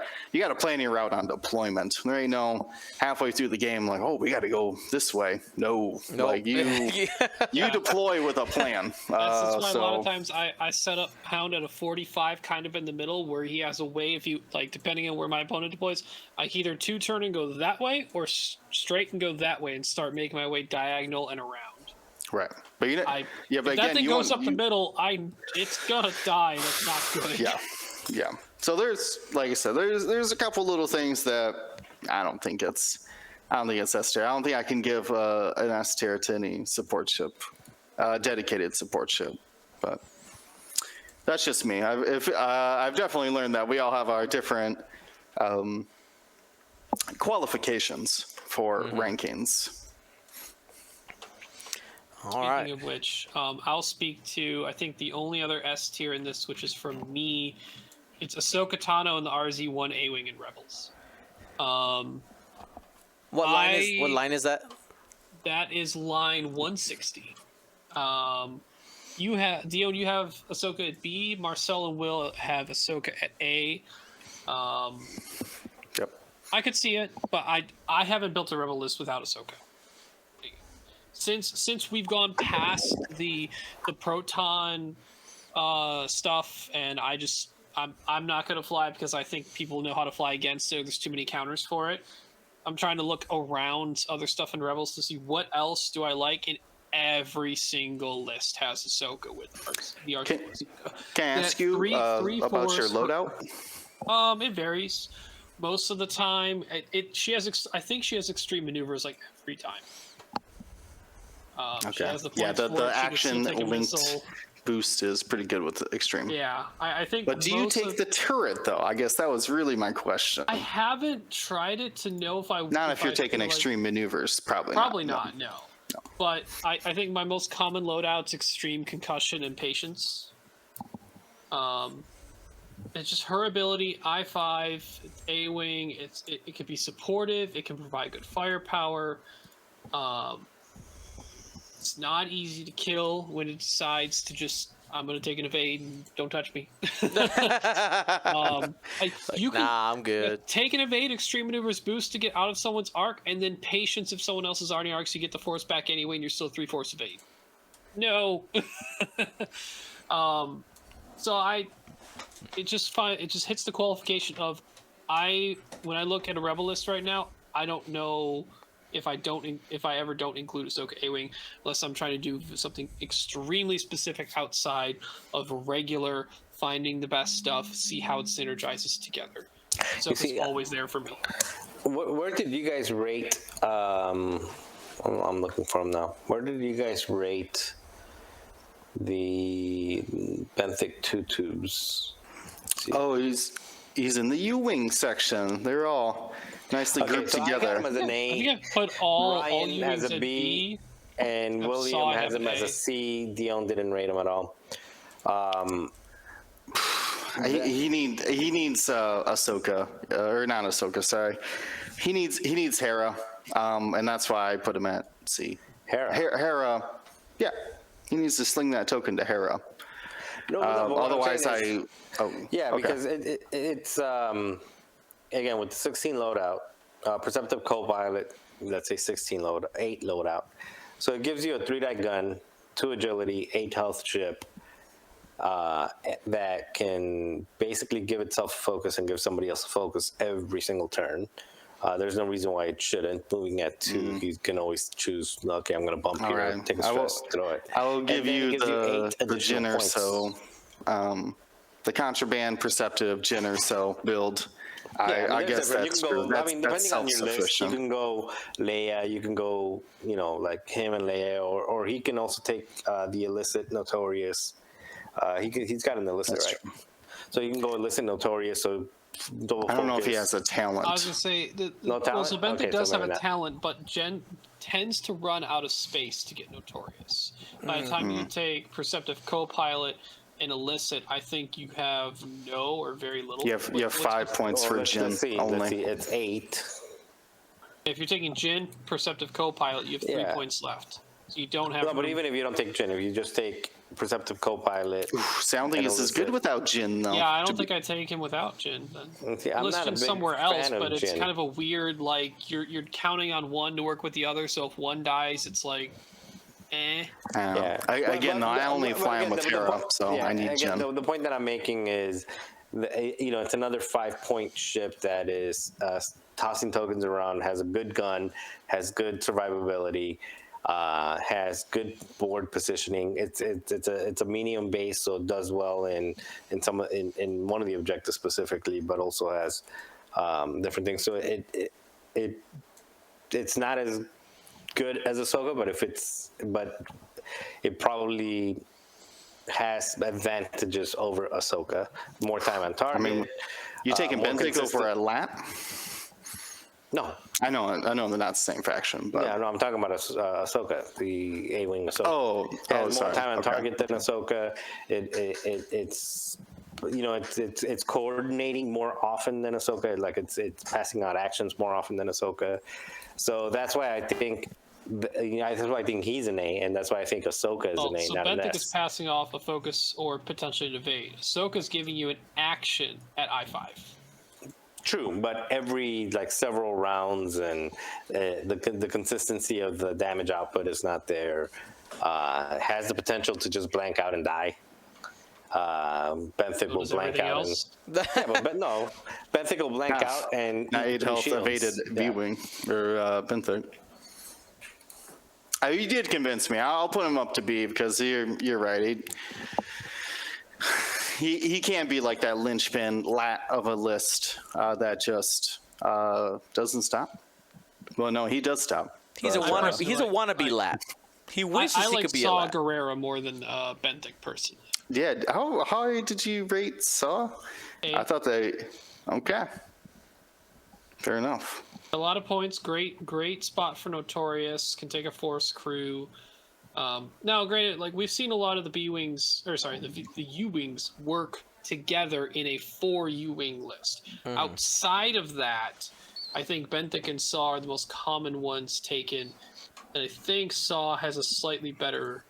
plan your route on deployment. There ain't no halfway through the game like, oh, we got to go this way. No, like you deploy with a plan. That's why a lot of times I set up Hound at a 45, kind of in the middle, where he has a way, if you like, depending on where my opponent deploys, I can either 2-turn and go that way, or straight and go that way and start making my way diagonal and around. Right, but but if again, that thing goes up the middle, it's gonna die, and it's not good. Yeah. So there's, like I said, there's a couple little things that I don't think it's S tier. I don't think I can give an S tier to any support ship, dedicated support ship. But that's just me. I've definitely learned that we all have our different qualifications for rankings. Speaking of which, I'll speak to, I think, the only other S tier in this, which is from me. It's Ahsoka Tano and the RZ-1 A-Wing in Rebels. What line is that? That is line 160. you have Dion. You have Ahsoka at B. Marcel and Will have Ahsoka at A. Yep. I could see it, but I haven't built a rebel list without Ahsoka. Since we've gone past the proton stuff, and I'm not gonna fly because I think people know how to fly against it. There's too many counters for it. I'm trying to look around other stuff in Rebels to see what else do I like, and every single list has Ahsoka with the Can Ahsoka. I ask you about your loadout? It varies. Most of the time, she has. I think she has extreme maneuvers like every time. She Okay. has the Yeah, points for the it. She can still action take a linked missile. boost is pretty good with the extreme. Yeah, I think. But do you take the turret though? I guess that was really my question. I haven't tried it to know if I. Not if you're taking feel like- extreme maneuvers, probably. Probably No. not. No. But I think my most common loadout's extreme concussion and patience. It's just her ability. I5, A-wing. It can be supportive. It can provide good firepower. It's not easy to kill when it decides to just, I'm going to take an evade and don't touch me. You can I'm good. take an evade, extreme maneuvers boost to get out of someone's arc, and then patience if someone else is already arc, so you get the force back anyway, and you're still 3/4 evade. No. So it just hits the qualification of when I look at a rebel list right now, I don't know if I ever don't include Ahsoka A-wing unless I'm trying to do something extremely specific outside of regular finding the best stuff, see how it synergizes together. So it's always there for me. Where did you guys rate? I'm looking for them now. Where did you guys rate the benthic 2 tubes? Oh, he's in the U-wing section. They're all nicely grouped so together. I got him as an I A. think I put all Ryan U-wings has a at B, B. and Saw William I has have him an as a A. C. Dion didn't rate him at all. He needs Ahsoka, or not Ahsoka. Sorry, he needs Hera, and that's why I put him at C. Hera. Yeah, he needs to sling that token to Hera. No, but what I'm Otherwise, saying is- Yeah, okay. because it's again with the 16 loadout, perceptive co-pilot, let's say 8 loadout. So it gives you a 3-die gun, 2 agility, 8 health ship that can basically give itself focus and give somebody else a focus every single turn. There's no reason why it shouldn't. Moving at 2, you can always choose. Okay, I'm going to bump All here, right. take a stress, throw it. I will give And then it you gives the 8 additional Jyn points. Urso, the contraband perceptive Jyn Urso build. I guess different. that's You can go, that's depending on your list, you self-sufficient. can go Leia, you can go, like him and Leia, or he can also take the illicit Notorious. He's got an illicit, That's right? true. So you can go illicit Notorious, so double focus. I don't know if he has a talent. I was gonna say No talent? so Benthic Okay, does so have a maybe not. talent, but Jen tends to run out of space to get Notorious. By the time you take Perceptive Co-Pilot and Illicit, I think you have no or very little. You have 5 points for let's Jyn see, only. let's see, it's 8. If you're taking Jyn, Perceptive Co-Pilot, you have 3 Yeah. points left. So you don't have. No, but room- even if you don't take Jyn, if you just take Perceptive Co-Pilot, Sounding and is as good illicit. without Jyn, though. Yeah, I to don't be- think I take him without Jyn. Then. See, I'm Unless not a Jyn's big somewhere else, fan of but it's Jyn. kind of a weird like you're counting on one to work with the other. So if one dies, it's like, eh. Yeah. I only fly him with Hera, so I need again, Jyn. the point that I'm making is, it's another 5-point ship that is tossing tokens around, has a good gun, has good survivability, has good board positioning. It's a medium base, so it does well in one of the objectives specifically, but also has different things. So it's not as good as Ahsoka, but it probably has advantages over Ahsoka. More time on target. I mean, you taking more Benthic consistent- over a lap? No. I know they're not the same faction, but Yeah, no, I'm talking about Ahsoka, the A-wing Ahsoka. Oh, It has more sorry. time on Okay. target than Ahsoka. It's coordinating more often than Ahsoka. Like it's passing out actions more often than Ahsoka. So that's why I think That's why I think he's an A, and that's why I think Ahsoka is an A, So not an Benthic is S. passing off a focus or potentially an evade. Ahsoka's giving you an action at I5. True, but every several rounds and the consistency of the damage output is not there. Has the potential to just blank out and die. Benthic will does blank everything out. else. No, Benthic will blank out and Not eat 8 3 health shields. evaded Yeah. V-Wing or Benthic. You did convince me. I'll put him up to B because you're right. He can't be like that linchpin of a list that just doesn't stop. Well, no, he does stop. He's a But, wannabe. He's a wannabe lat. He wishes I he like could be a Saw lat. Gerrera more than Benthic personally. yeah. How high did you rate Saw? A. I thought okay. Fair enough. A lot of points. Great spot for Notorious. Can take a force crew. Now, granted, we've seen a lot of the B-Wings, the U-Wings work together in a 4 U-Wing list. Outside of that, I think Benthic and Saw are the most common ones taken. And I think Saw has a slightly better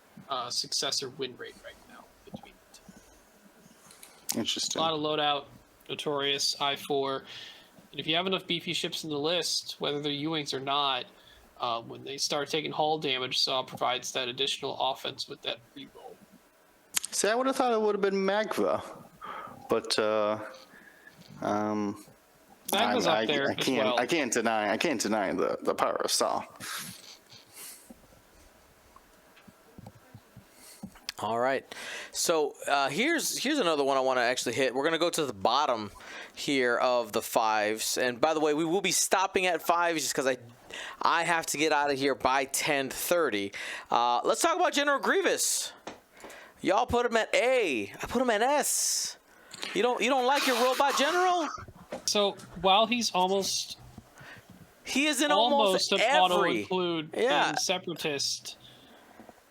successor win rate right now between the two. Interesting. A lot of loadout, Notorious, I4. And if you have enough beefy ships in the list, whether they're U-Wings or not, when they start taking hull damage, Saw provides that additional offense with that reroll. See, I would have thought it would have been Magva, but Magma's up there as well. I can't deny the power of Saw. All right. So here's another one I want to actually hit. We're going to go to the bottom here of the 5s. And by the way, we will be stopping at 5s just because I have to get out of here by 10:30. Let's talk about General Grievous. Y'all put him at A. I put him at S. You don't like your robot general? So while he's He is in almost an every. auto-include Yeah. in Separatist,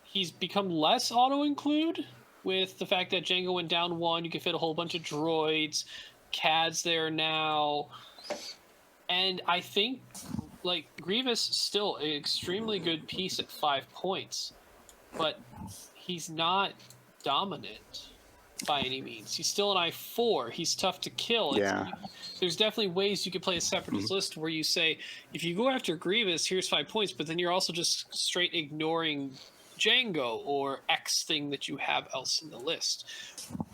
he's become less auto-include with the fact that Django went down 1. You can fit a whole bunch of droids. CAD's there now. And I think, Grievous still an extremely good piece at 5 points. But he's not dominant by any means. He's still an I4. He's tough to kill. Yeah. There's definitely ways you could play a Separatist list where you say, if you go after Grievous, here's 5 points, but then you're also just straight ignoring Django or X thing that you have else in the list.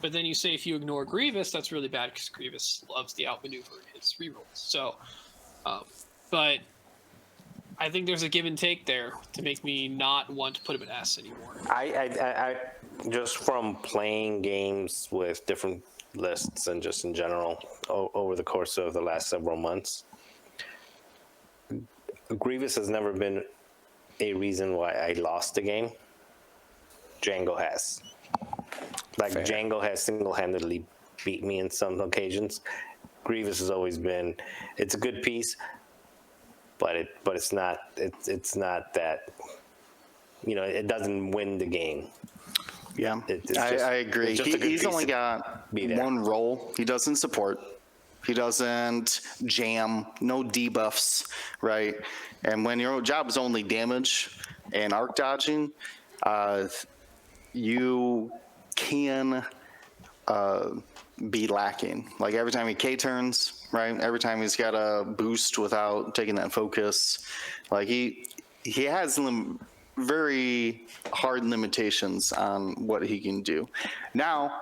But then you say if you ignore Grievous, that's really bad because Grievous loves the outmaneuver in his rerolls. So, but I think there's a give and take there to make me not want to put him in S anymore. I just from playing games with different lists and just in general over the course of the last several months, Grievous has never been a reason why I lost the game. Django has. Fair. Django has single-handedly beat me in some occasions. Grievous has always been. It's a good piece, but it's not that. It doesn't win the game. Yeah, It's I just- agree. it's just a good He's piece only to got be there. one role. He doesn't support. He doesn't jam. No debuffs, right? And when your job is only damage and arc dodging, you can be lacking. Every time he K turns, right? Every time he's got a boost without taking that focus, he has very hard limitations on what he can do. Now,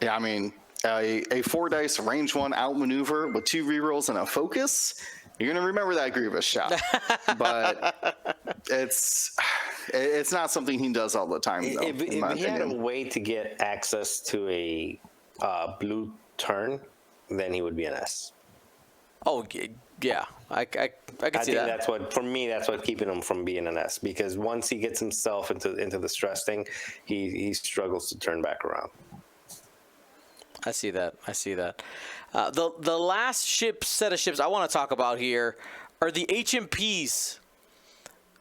yeah, I mean, a 4 dice range 1 outmaneuver with 2 rerolls and a focus, you're gonna remember that Grievous shot. But it's not something he does all the time, though. If in my he had a opinion. way to get access to a blue turn, then he would be an S. Oh, yeah. I can I see think that. that's what's keeping him from being an S, because once he gets himself into the stress thing, he struggles to turn back around. I see that. The last set of ships I want to talk about here are the HMPs.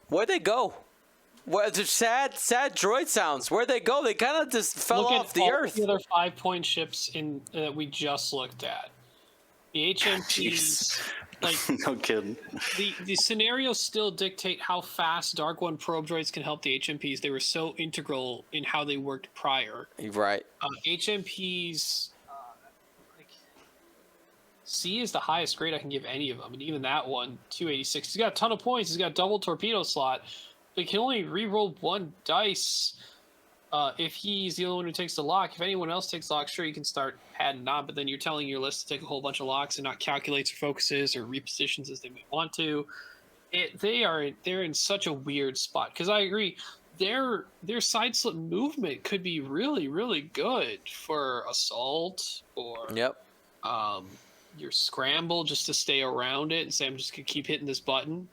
Where'd they go? Sad droid sounds. Where'd they go? They kind of just fell Look off at the all earth. the other 5 point ships that we just looked at. The HMPs Like No kidding. the scenarios still dictate how fast Dark One probe droids can help the HMPs. They were so integral in how they worked prior. Right. HMPs, like C is the highest grade I can give any of them, and even that one, 286. He's got a ton of points. He's got double torpedo slot, but he can only re-roll one dice. If he's the only one who takes the lock, if anyone else takes lock, sure, you can start adding on, but then you're telling your list to take a whole bunch of locks and not calculates or focuses or repositions as they may want to. They're in such a weird spot, because I agree, their side slip movement could be really, really good for assault or Yep. your scramble just to stay around it and say, I'm just gonna keep hitting this button.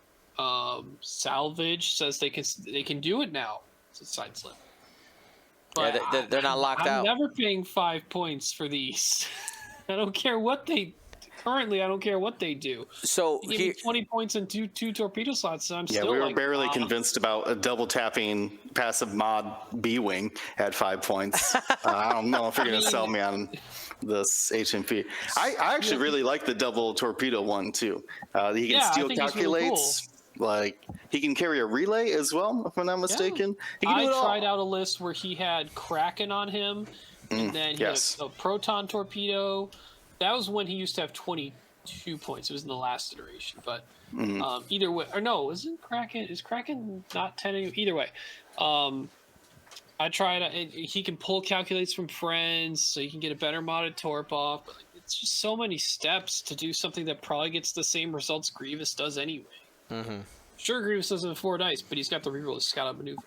Salvage says they can do it now. It's a side slip. But Yeah, they're not locked out. I'm never paying 5 points for these. I don't care what they. Currently, I don't care what they do. So You give me 20 points and two torpedo slots, and I'm Yeah, still we were like, barely convinced about a double tapping passive mod B wing at 5 points. I don't know if you're going to sell me on this HMP. I actually really like the double torpedo one too. He can Yeah, I steal think it's really calculates. Like he can carry a relay as well, if I'm not mistaken. He can do it all. tried out a list where he had Kraken on him, and then he yes. had a proton torpedo. That was when he used to have 22 points. It was in the last iteration, but either way, or no, isn't Kraken? Is Kraken not 10? Either way, I tried. He can pull calculates from friends, so you can get a better modded torp off. But it's just so many steps to do something that probably gets the same results Grievous does anyway. Mm-hmm. Sure, Grievous doesn't have 4 dice, but he's got the reroll. He's got a maneuver.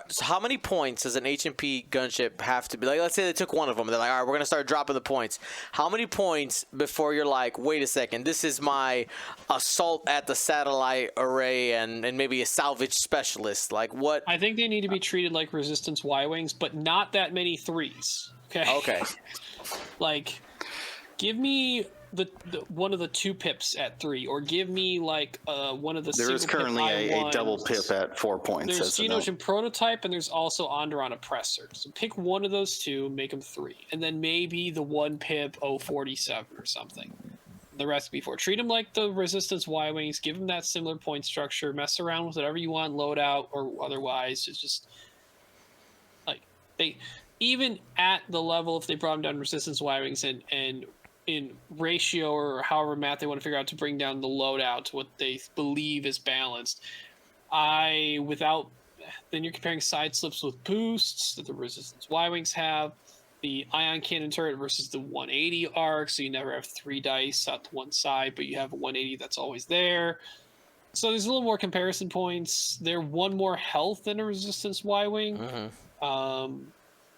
So how many points does an HMP gunship have to be? Like, let's say they took one of them. They're like, all right, we're going to start dropping the points. How many points before you're like, wait a second, this is my assault at the satellite array and maybe a salvage specialist? Like, what? I think they need to be treated like Resistance Y-Wings, but not that many 3s. Okay? Okay. Like, give me the one of the 2 pips at 3, or give me like one of the There is currently a double pip at 4 points. There's Geonosian Prototype, and there's also Onderon Oppressor. So pick one of those 2, make them 3, and then maybe the 1 pip 047 or something. The rest be 4. Treat them like the Resistance Y-Wings. Give them that similar point structure. Mess around with whatever you want, loadout or otherwise. It's just like they, even at the level, if they brought them down Resistance Y-Wings and in ratio or however math they want to figure out to bring down the loadout to what they believe is balanced, then you're comparing side slips with boosts that the Resistance Y-Wings have, the ion cannon turret versus the 180 arc, so you never have 3 dice out to one side, but you have a 180 that's always there. So there's a little more comparison points. They're 1 more health than a Resistance Y-Wing. Mm-hmm.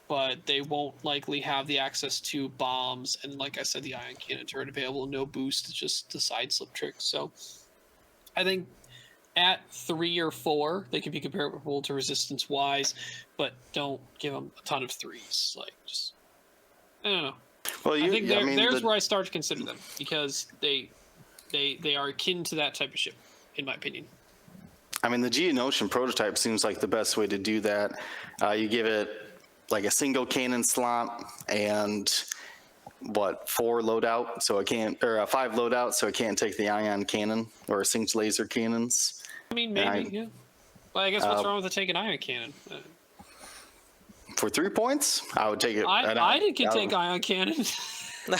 But they won't likely have the access to bombs, and like I said, the ion cannon turret available, no boost, it's just the side slip trick. So I think at 3 or 4 they could be comparable to Resistance Ys, but don't give them a ton of 3s. Like, just I don't know. Well, I think there's where I start to consider them, because they are akin to that type of ship, in my opinion. I mean, the Geonosian Prototype seems like the best way to do that. You give it like a single cannon slot and 4 loadout, so it can't, or 5 loadout, so it can't take the ion cannon or synced laser cannons. I mean, maybe, yeah. Well, I guess what's wrong with the take an ion cannon? For 3 points, I would take it. I can take ion cannon.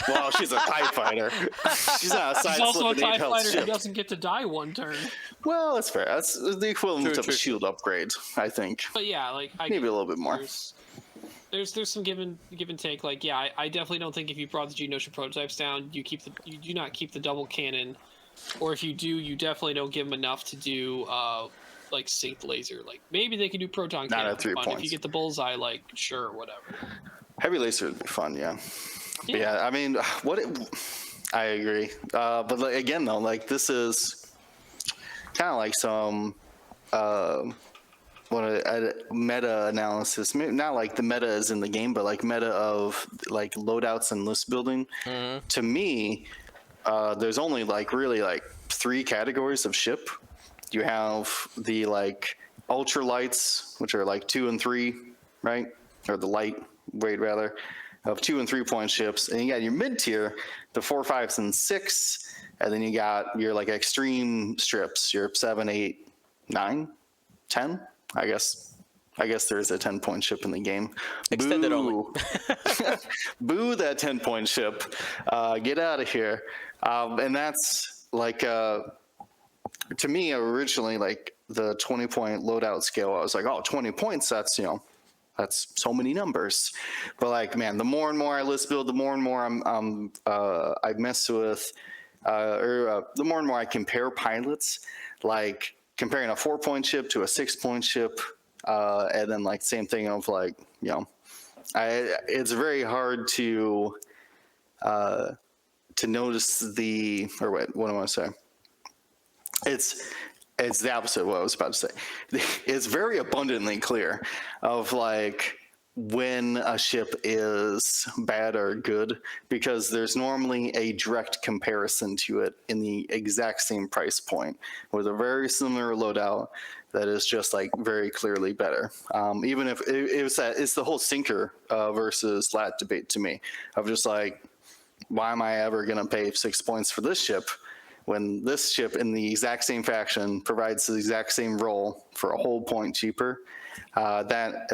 Well, she's a TIE fighter. She's not a side She's also a slip and TIE fighter ship. who doesn't get to die 1 turn. Well, that's fair. That's the equivalent of a shield upgrade, I think. But yeah, like Maybe a little bit more. There's some give and take. Like, yeah, I definitely don't think if you brought the Geonosian prototypes down, you do not keep the double cannon, or if you do, you definitely don't give them enough to do like synced laser. Like, maybe they could do proton cannon. Not at 3 points. If you get the bullseye, like, sure, whatever. Heavy laser would be fun, yeah. But yeah, I mean, I agree. But like, again, though, like this is kind of like some meta analysis. Not like the meta is in the game, but like meta of like loadouts and list building. Mm-hmm. To me, there's only like really like 3 categories of ship. You have the like ultralights, which are like 2 and 3, right? Or the lightweight rather. of 2 and 3 point ships, and you got your mid tier, the 4, 5s, and 6, and then you got your like extreme strips, your 7, 8, 9, 10. I guess there is a 10-point ship in the game. Extended Boo. only. Boo that 10-point ship. Get out of here. And that's like, to me originally, like the 20-point loadout scale, I was like, oh, 20 points, that's, you know, that's so many numbers. But like, man, the more and more I list build, the more and more I mess with, the more and more I compare pilots, like comparing a 4-point ship to a 6-point ship, and then like same thing of like, you know, it's very hard to notice the, or wait, what do I want to say? It's the opposite of what I was about to say. It's very abundantly clear of like when a ship is bad or good, because there's normally a direct comparison to it in the exact same price point with a very similar loadout that is just like very clearly better. Even if it's the whole sinker versus slat debate to me of just like, why am I ever going to pay 6 points for this ship when this ship in the exact same faction provides the exact same role for a whole point cheaper? Not that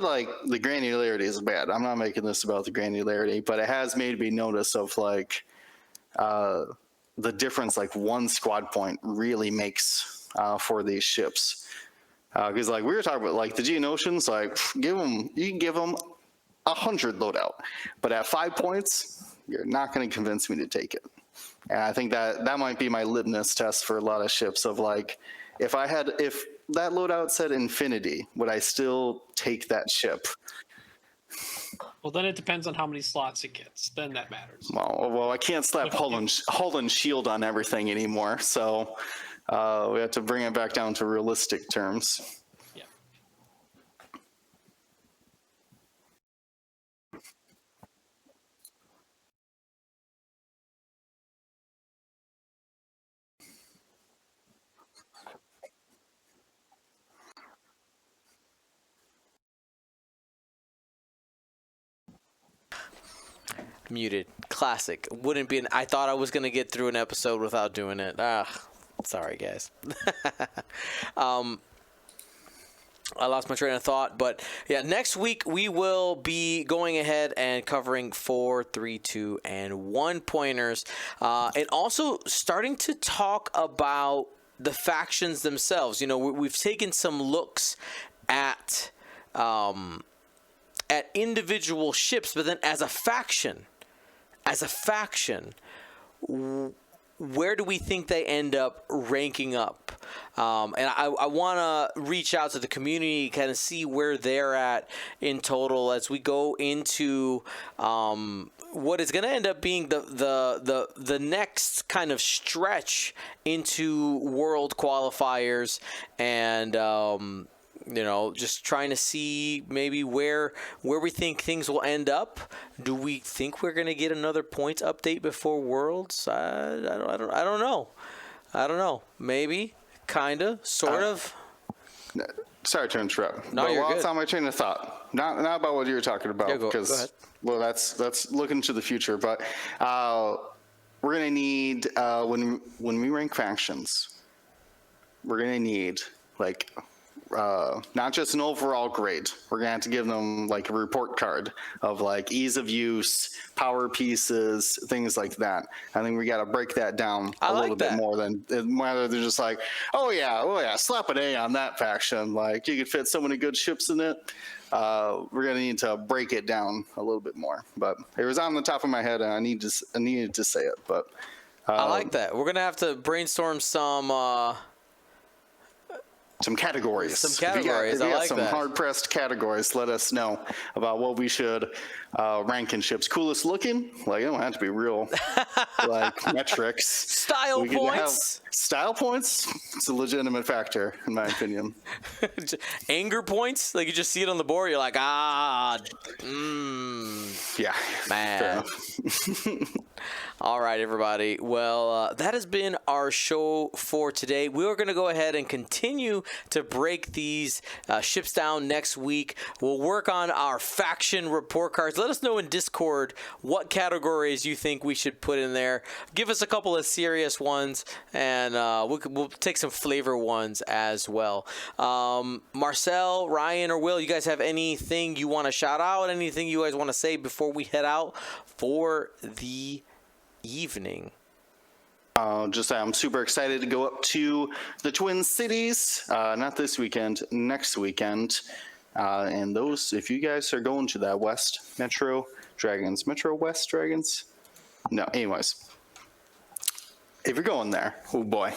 like the granularity is bad. I'm not making this about the granularity, but it has made me notice of like the difference like one squad point really makes for these ships. Because like we were talking about like the Geonosians, like you can give them 100 loadout, but at 5 points, you're not going to convince me to take it. And I think that might be my litmus test for a lot of ships of like, if that loadout said infinity, would I still take that ship? Well, then it depends on how many slots it gets. Then that matters. Well, I can't slap hull and shield on everything anymore, so we have to bring it back down to realistic terms. Yeah. Muted. Classic. Wouldn't be I thought I was going to get through an episode without doing it. Sorry, guys. I lost my train of thought, but yeah, next week we will be going ahead and covering 4, 3, 2, and 1 pointers, and also starting to talk about the factions themselves. You know, we've taken some looks at individual ships, but then as a faction, where do we think they end up ranking up? And I want to reach out to the community, kind of see where they're at in total as we go into what is going to end up being the next kind of stretch into world qualifiers, and you know, just trying to see maybe where we think things will end up. Do we think we're gonna get another points update before Worlds? I don't know. Maybe, kinda, sort of. Sorry to interrupt. No, but you're while good. it's on my train of thought, not about what you were talking about, Yeah, go because ahead. well, that's looking to the future. But we're gonna need when we rank factions, we're gonna need like. Not just an overall grade. We're gonna have to give them like a report card of like ease of use, power pieces, things like that. I think we got to break that down a little bit more than rather than just like, oh yeah, slap an A on that faction. Like you could fit so many good ships in it. We're gonna need to break it down a little bit more. But it was on the top of my head, and I needed to say it. But I like that. We're gonna have to brainstorm some categories. If you got some hard-pressed categories, let us know about what we should rank in ships. Coolest looking? Like, it don't have to be real, like, metrics. Style points? Style points? It's a legitimate factor, in my opinion. Anger points? Like, you just see it on the board, you're like, Yeah. man. All right, everybody. Well, that has been our show for today. We are going to go ahead and continue to break these ships down next week. We'll work on our faction report cards. Let us know in Discord what categories you think we should put in there. Give us a couple of serious ones, and we'll take some flavor ones as well. Marcel, Ryan, or Will, you guys have anything you want to shout out? Anything you guys want to say before we head out for the evening? Just I'm super excited to go up to the Twin Cities, not this weekend, next weekend. And those, if you guys are going to that West Metro Dragons, Metro West Dragons? No, anyways. If you're going there, oh boy.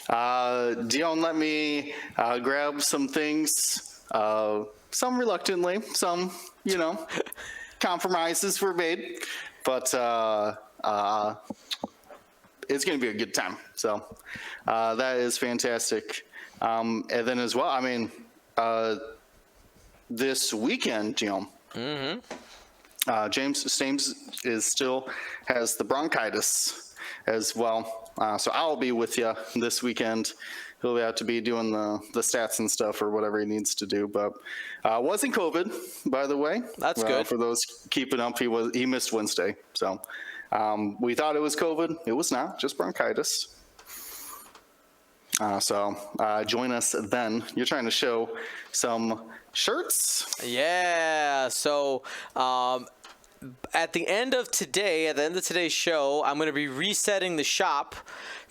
Dion let me grab some things, some reluctantly, some, compromises were made. But it's going to be a good time. So that is fantastic. And then as well, this weekend, James still has the bronchitis as well. So I'll be with you this weekend. He'll have to be doing the stats and stuff or whatever he needs to do. But wasn't COVID, by the way. That's good. For those keeping up, he missed Wednesday. So we thought it was COVID. It was not, just bronchitis. So join us then. You're trying to show some shirts? Yeah. So at the end of today's show, I'm going to be resetting the shop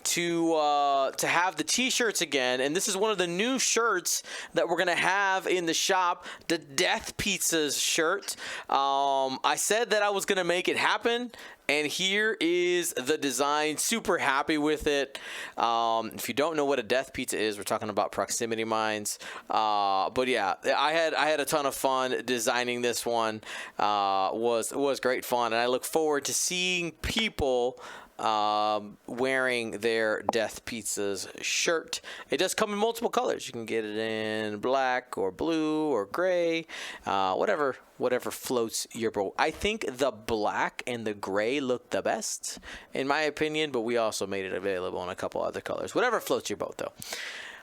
to have the t-shirts again, and this is one of the new shirts that we're gonna have in the shop, the Death Pizzas shirt. I said that I was gonna make it happen, and here is the design. Super happy with it. If you don't know what a death pizza is, we're talking about proximity mines. But yeah, I had a ton of fun designing this one. Was great fun, and I look forward to seeing people wearing their Death Pizzas shirt. It does come in multiple colors. You can get it in black or blue or gray, whatever floats your boat. I think the black and the gray look the best, in my opinion, but we also made it available in a couple other colors. Whatever floats your boat, though.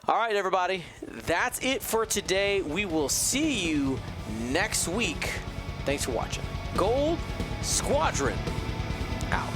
All right, everybody, that's it for today. We will see you next week. Thanks for watching. Gold Squadron out.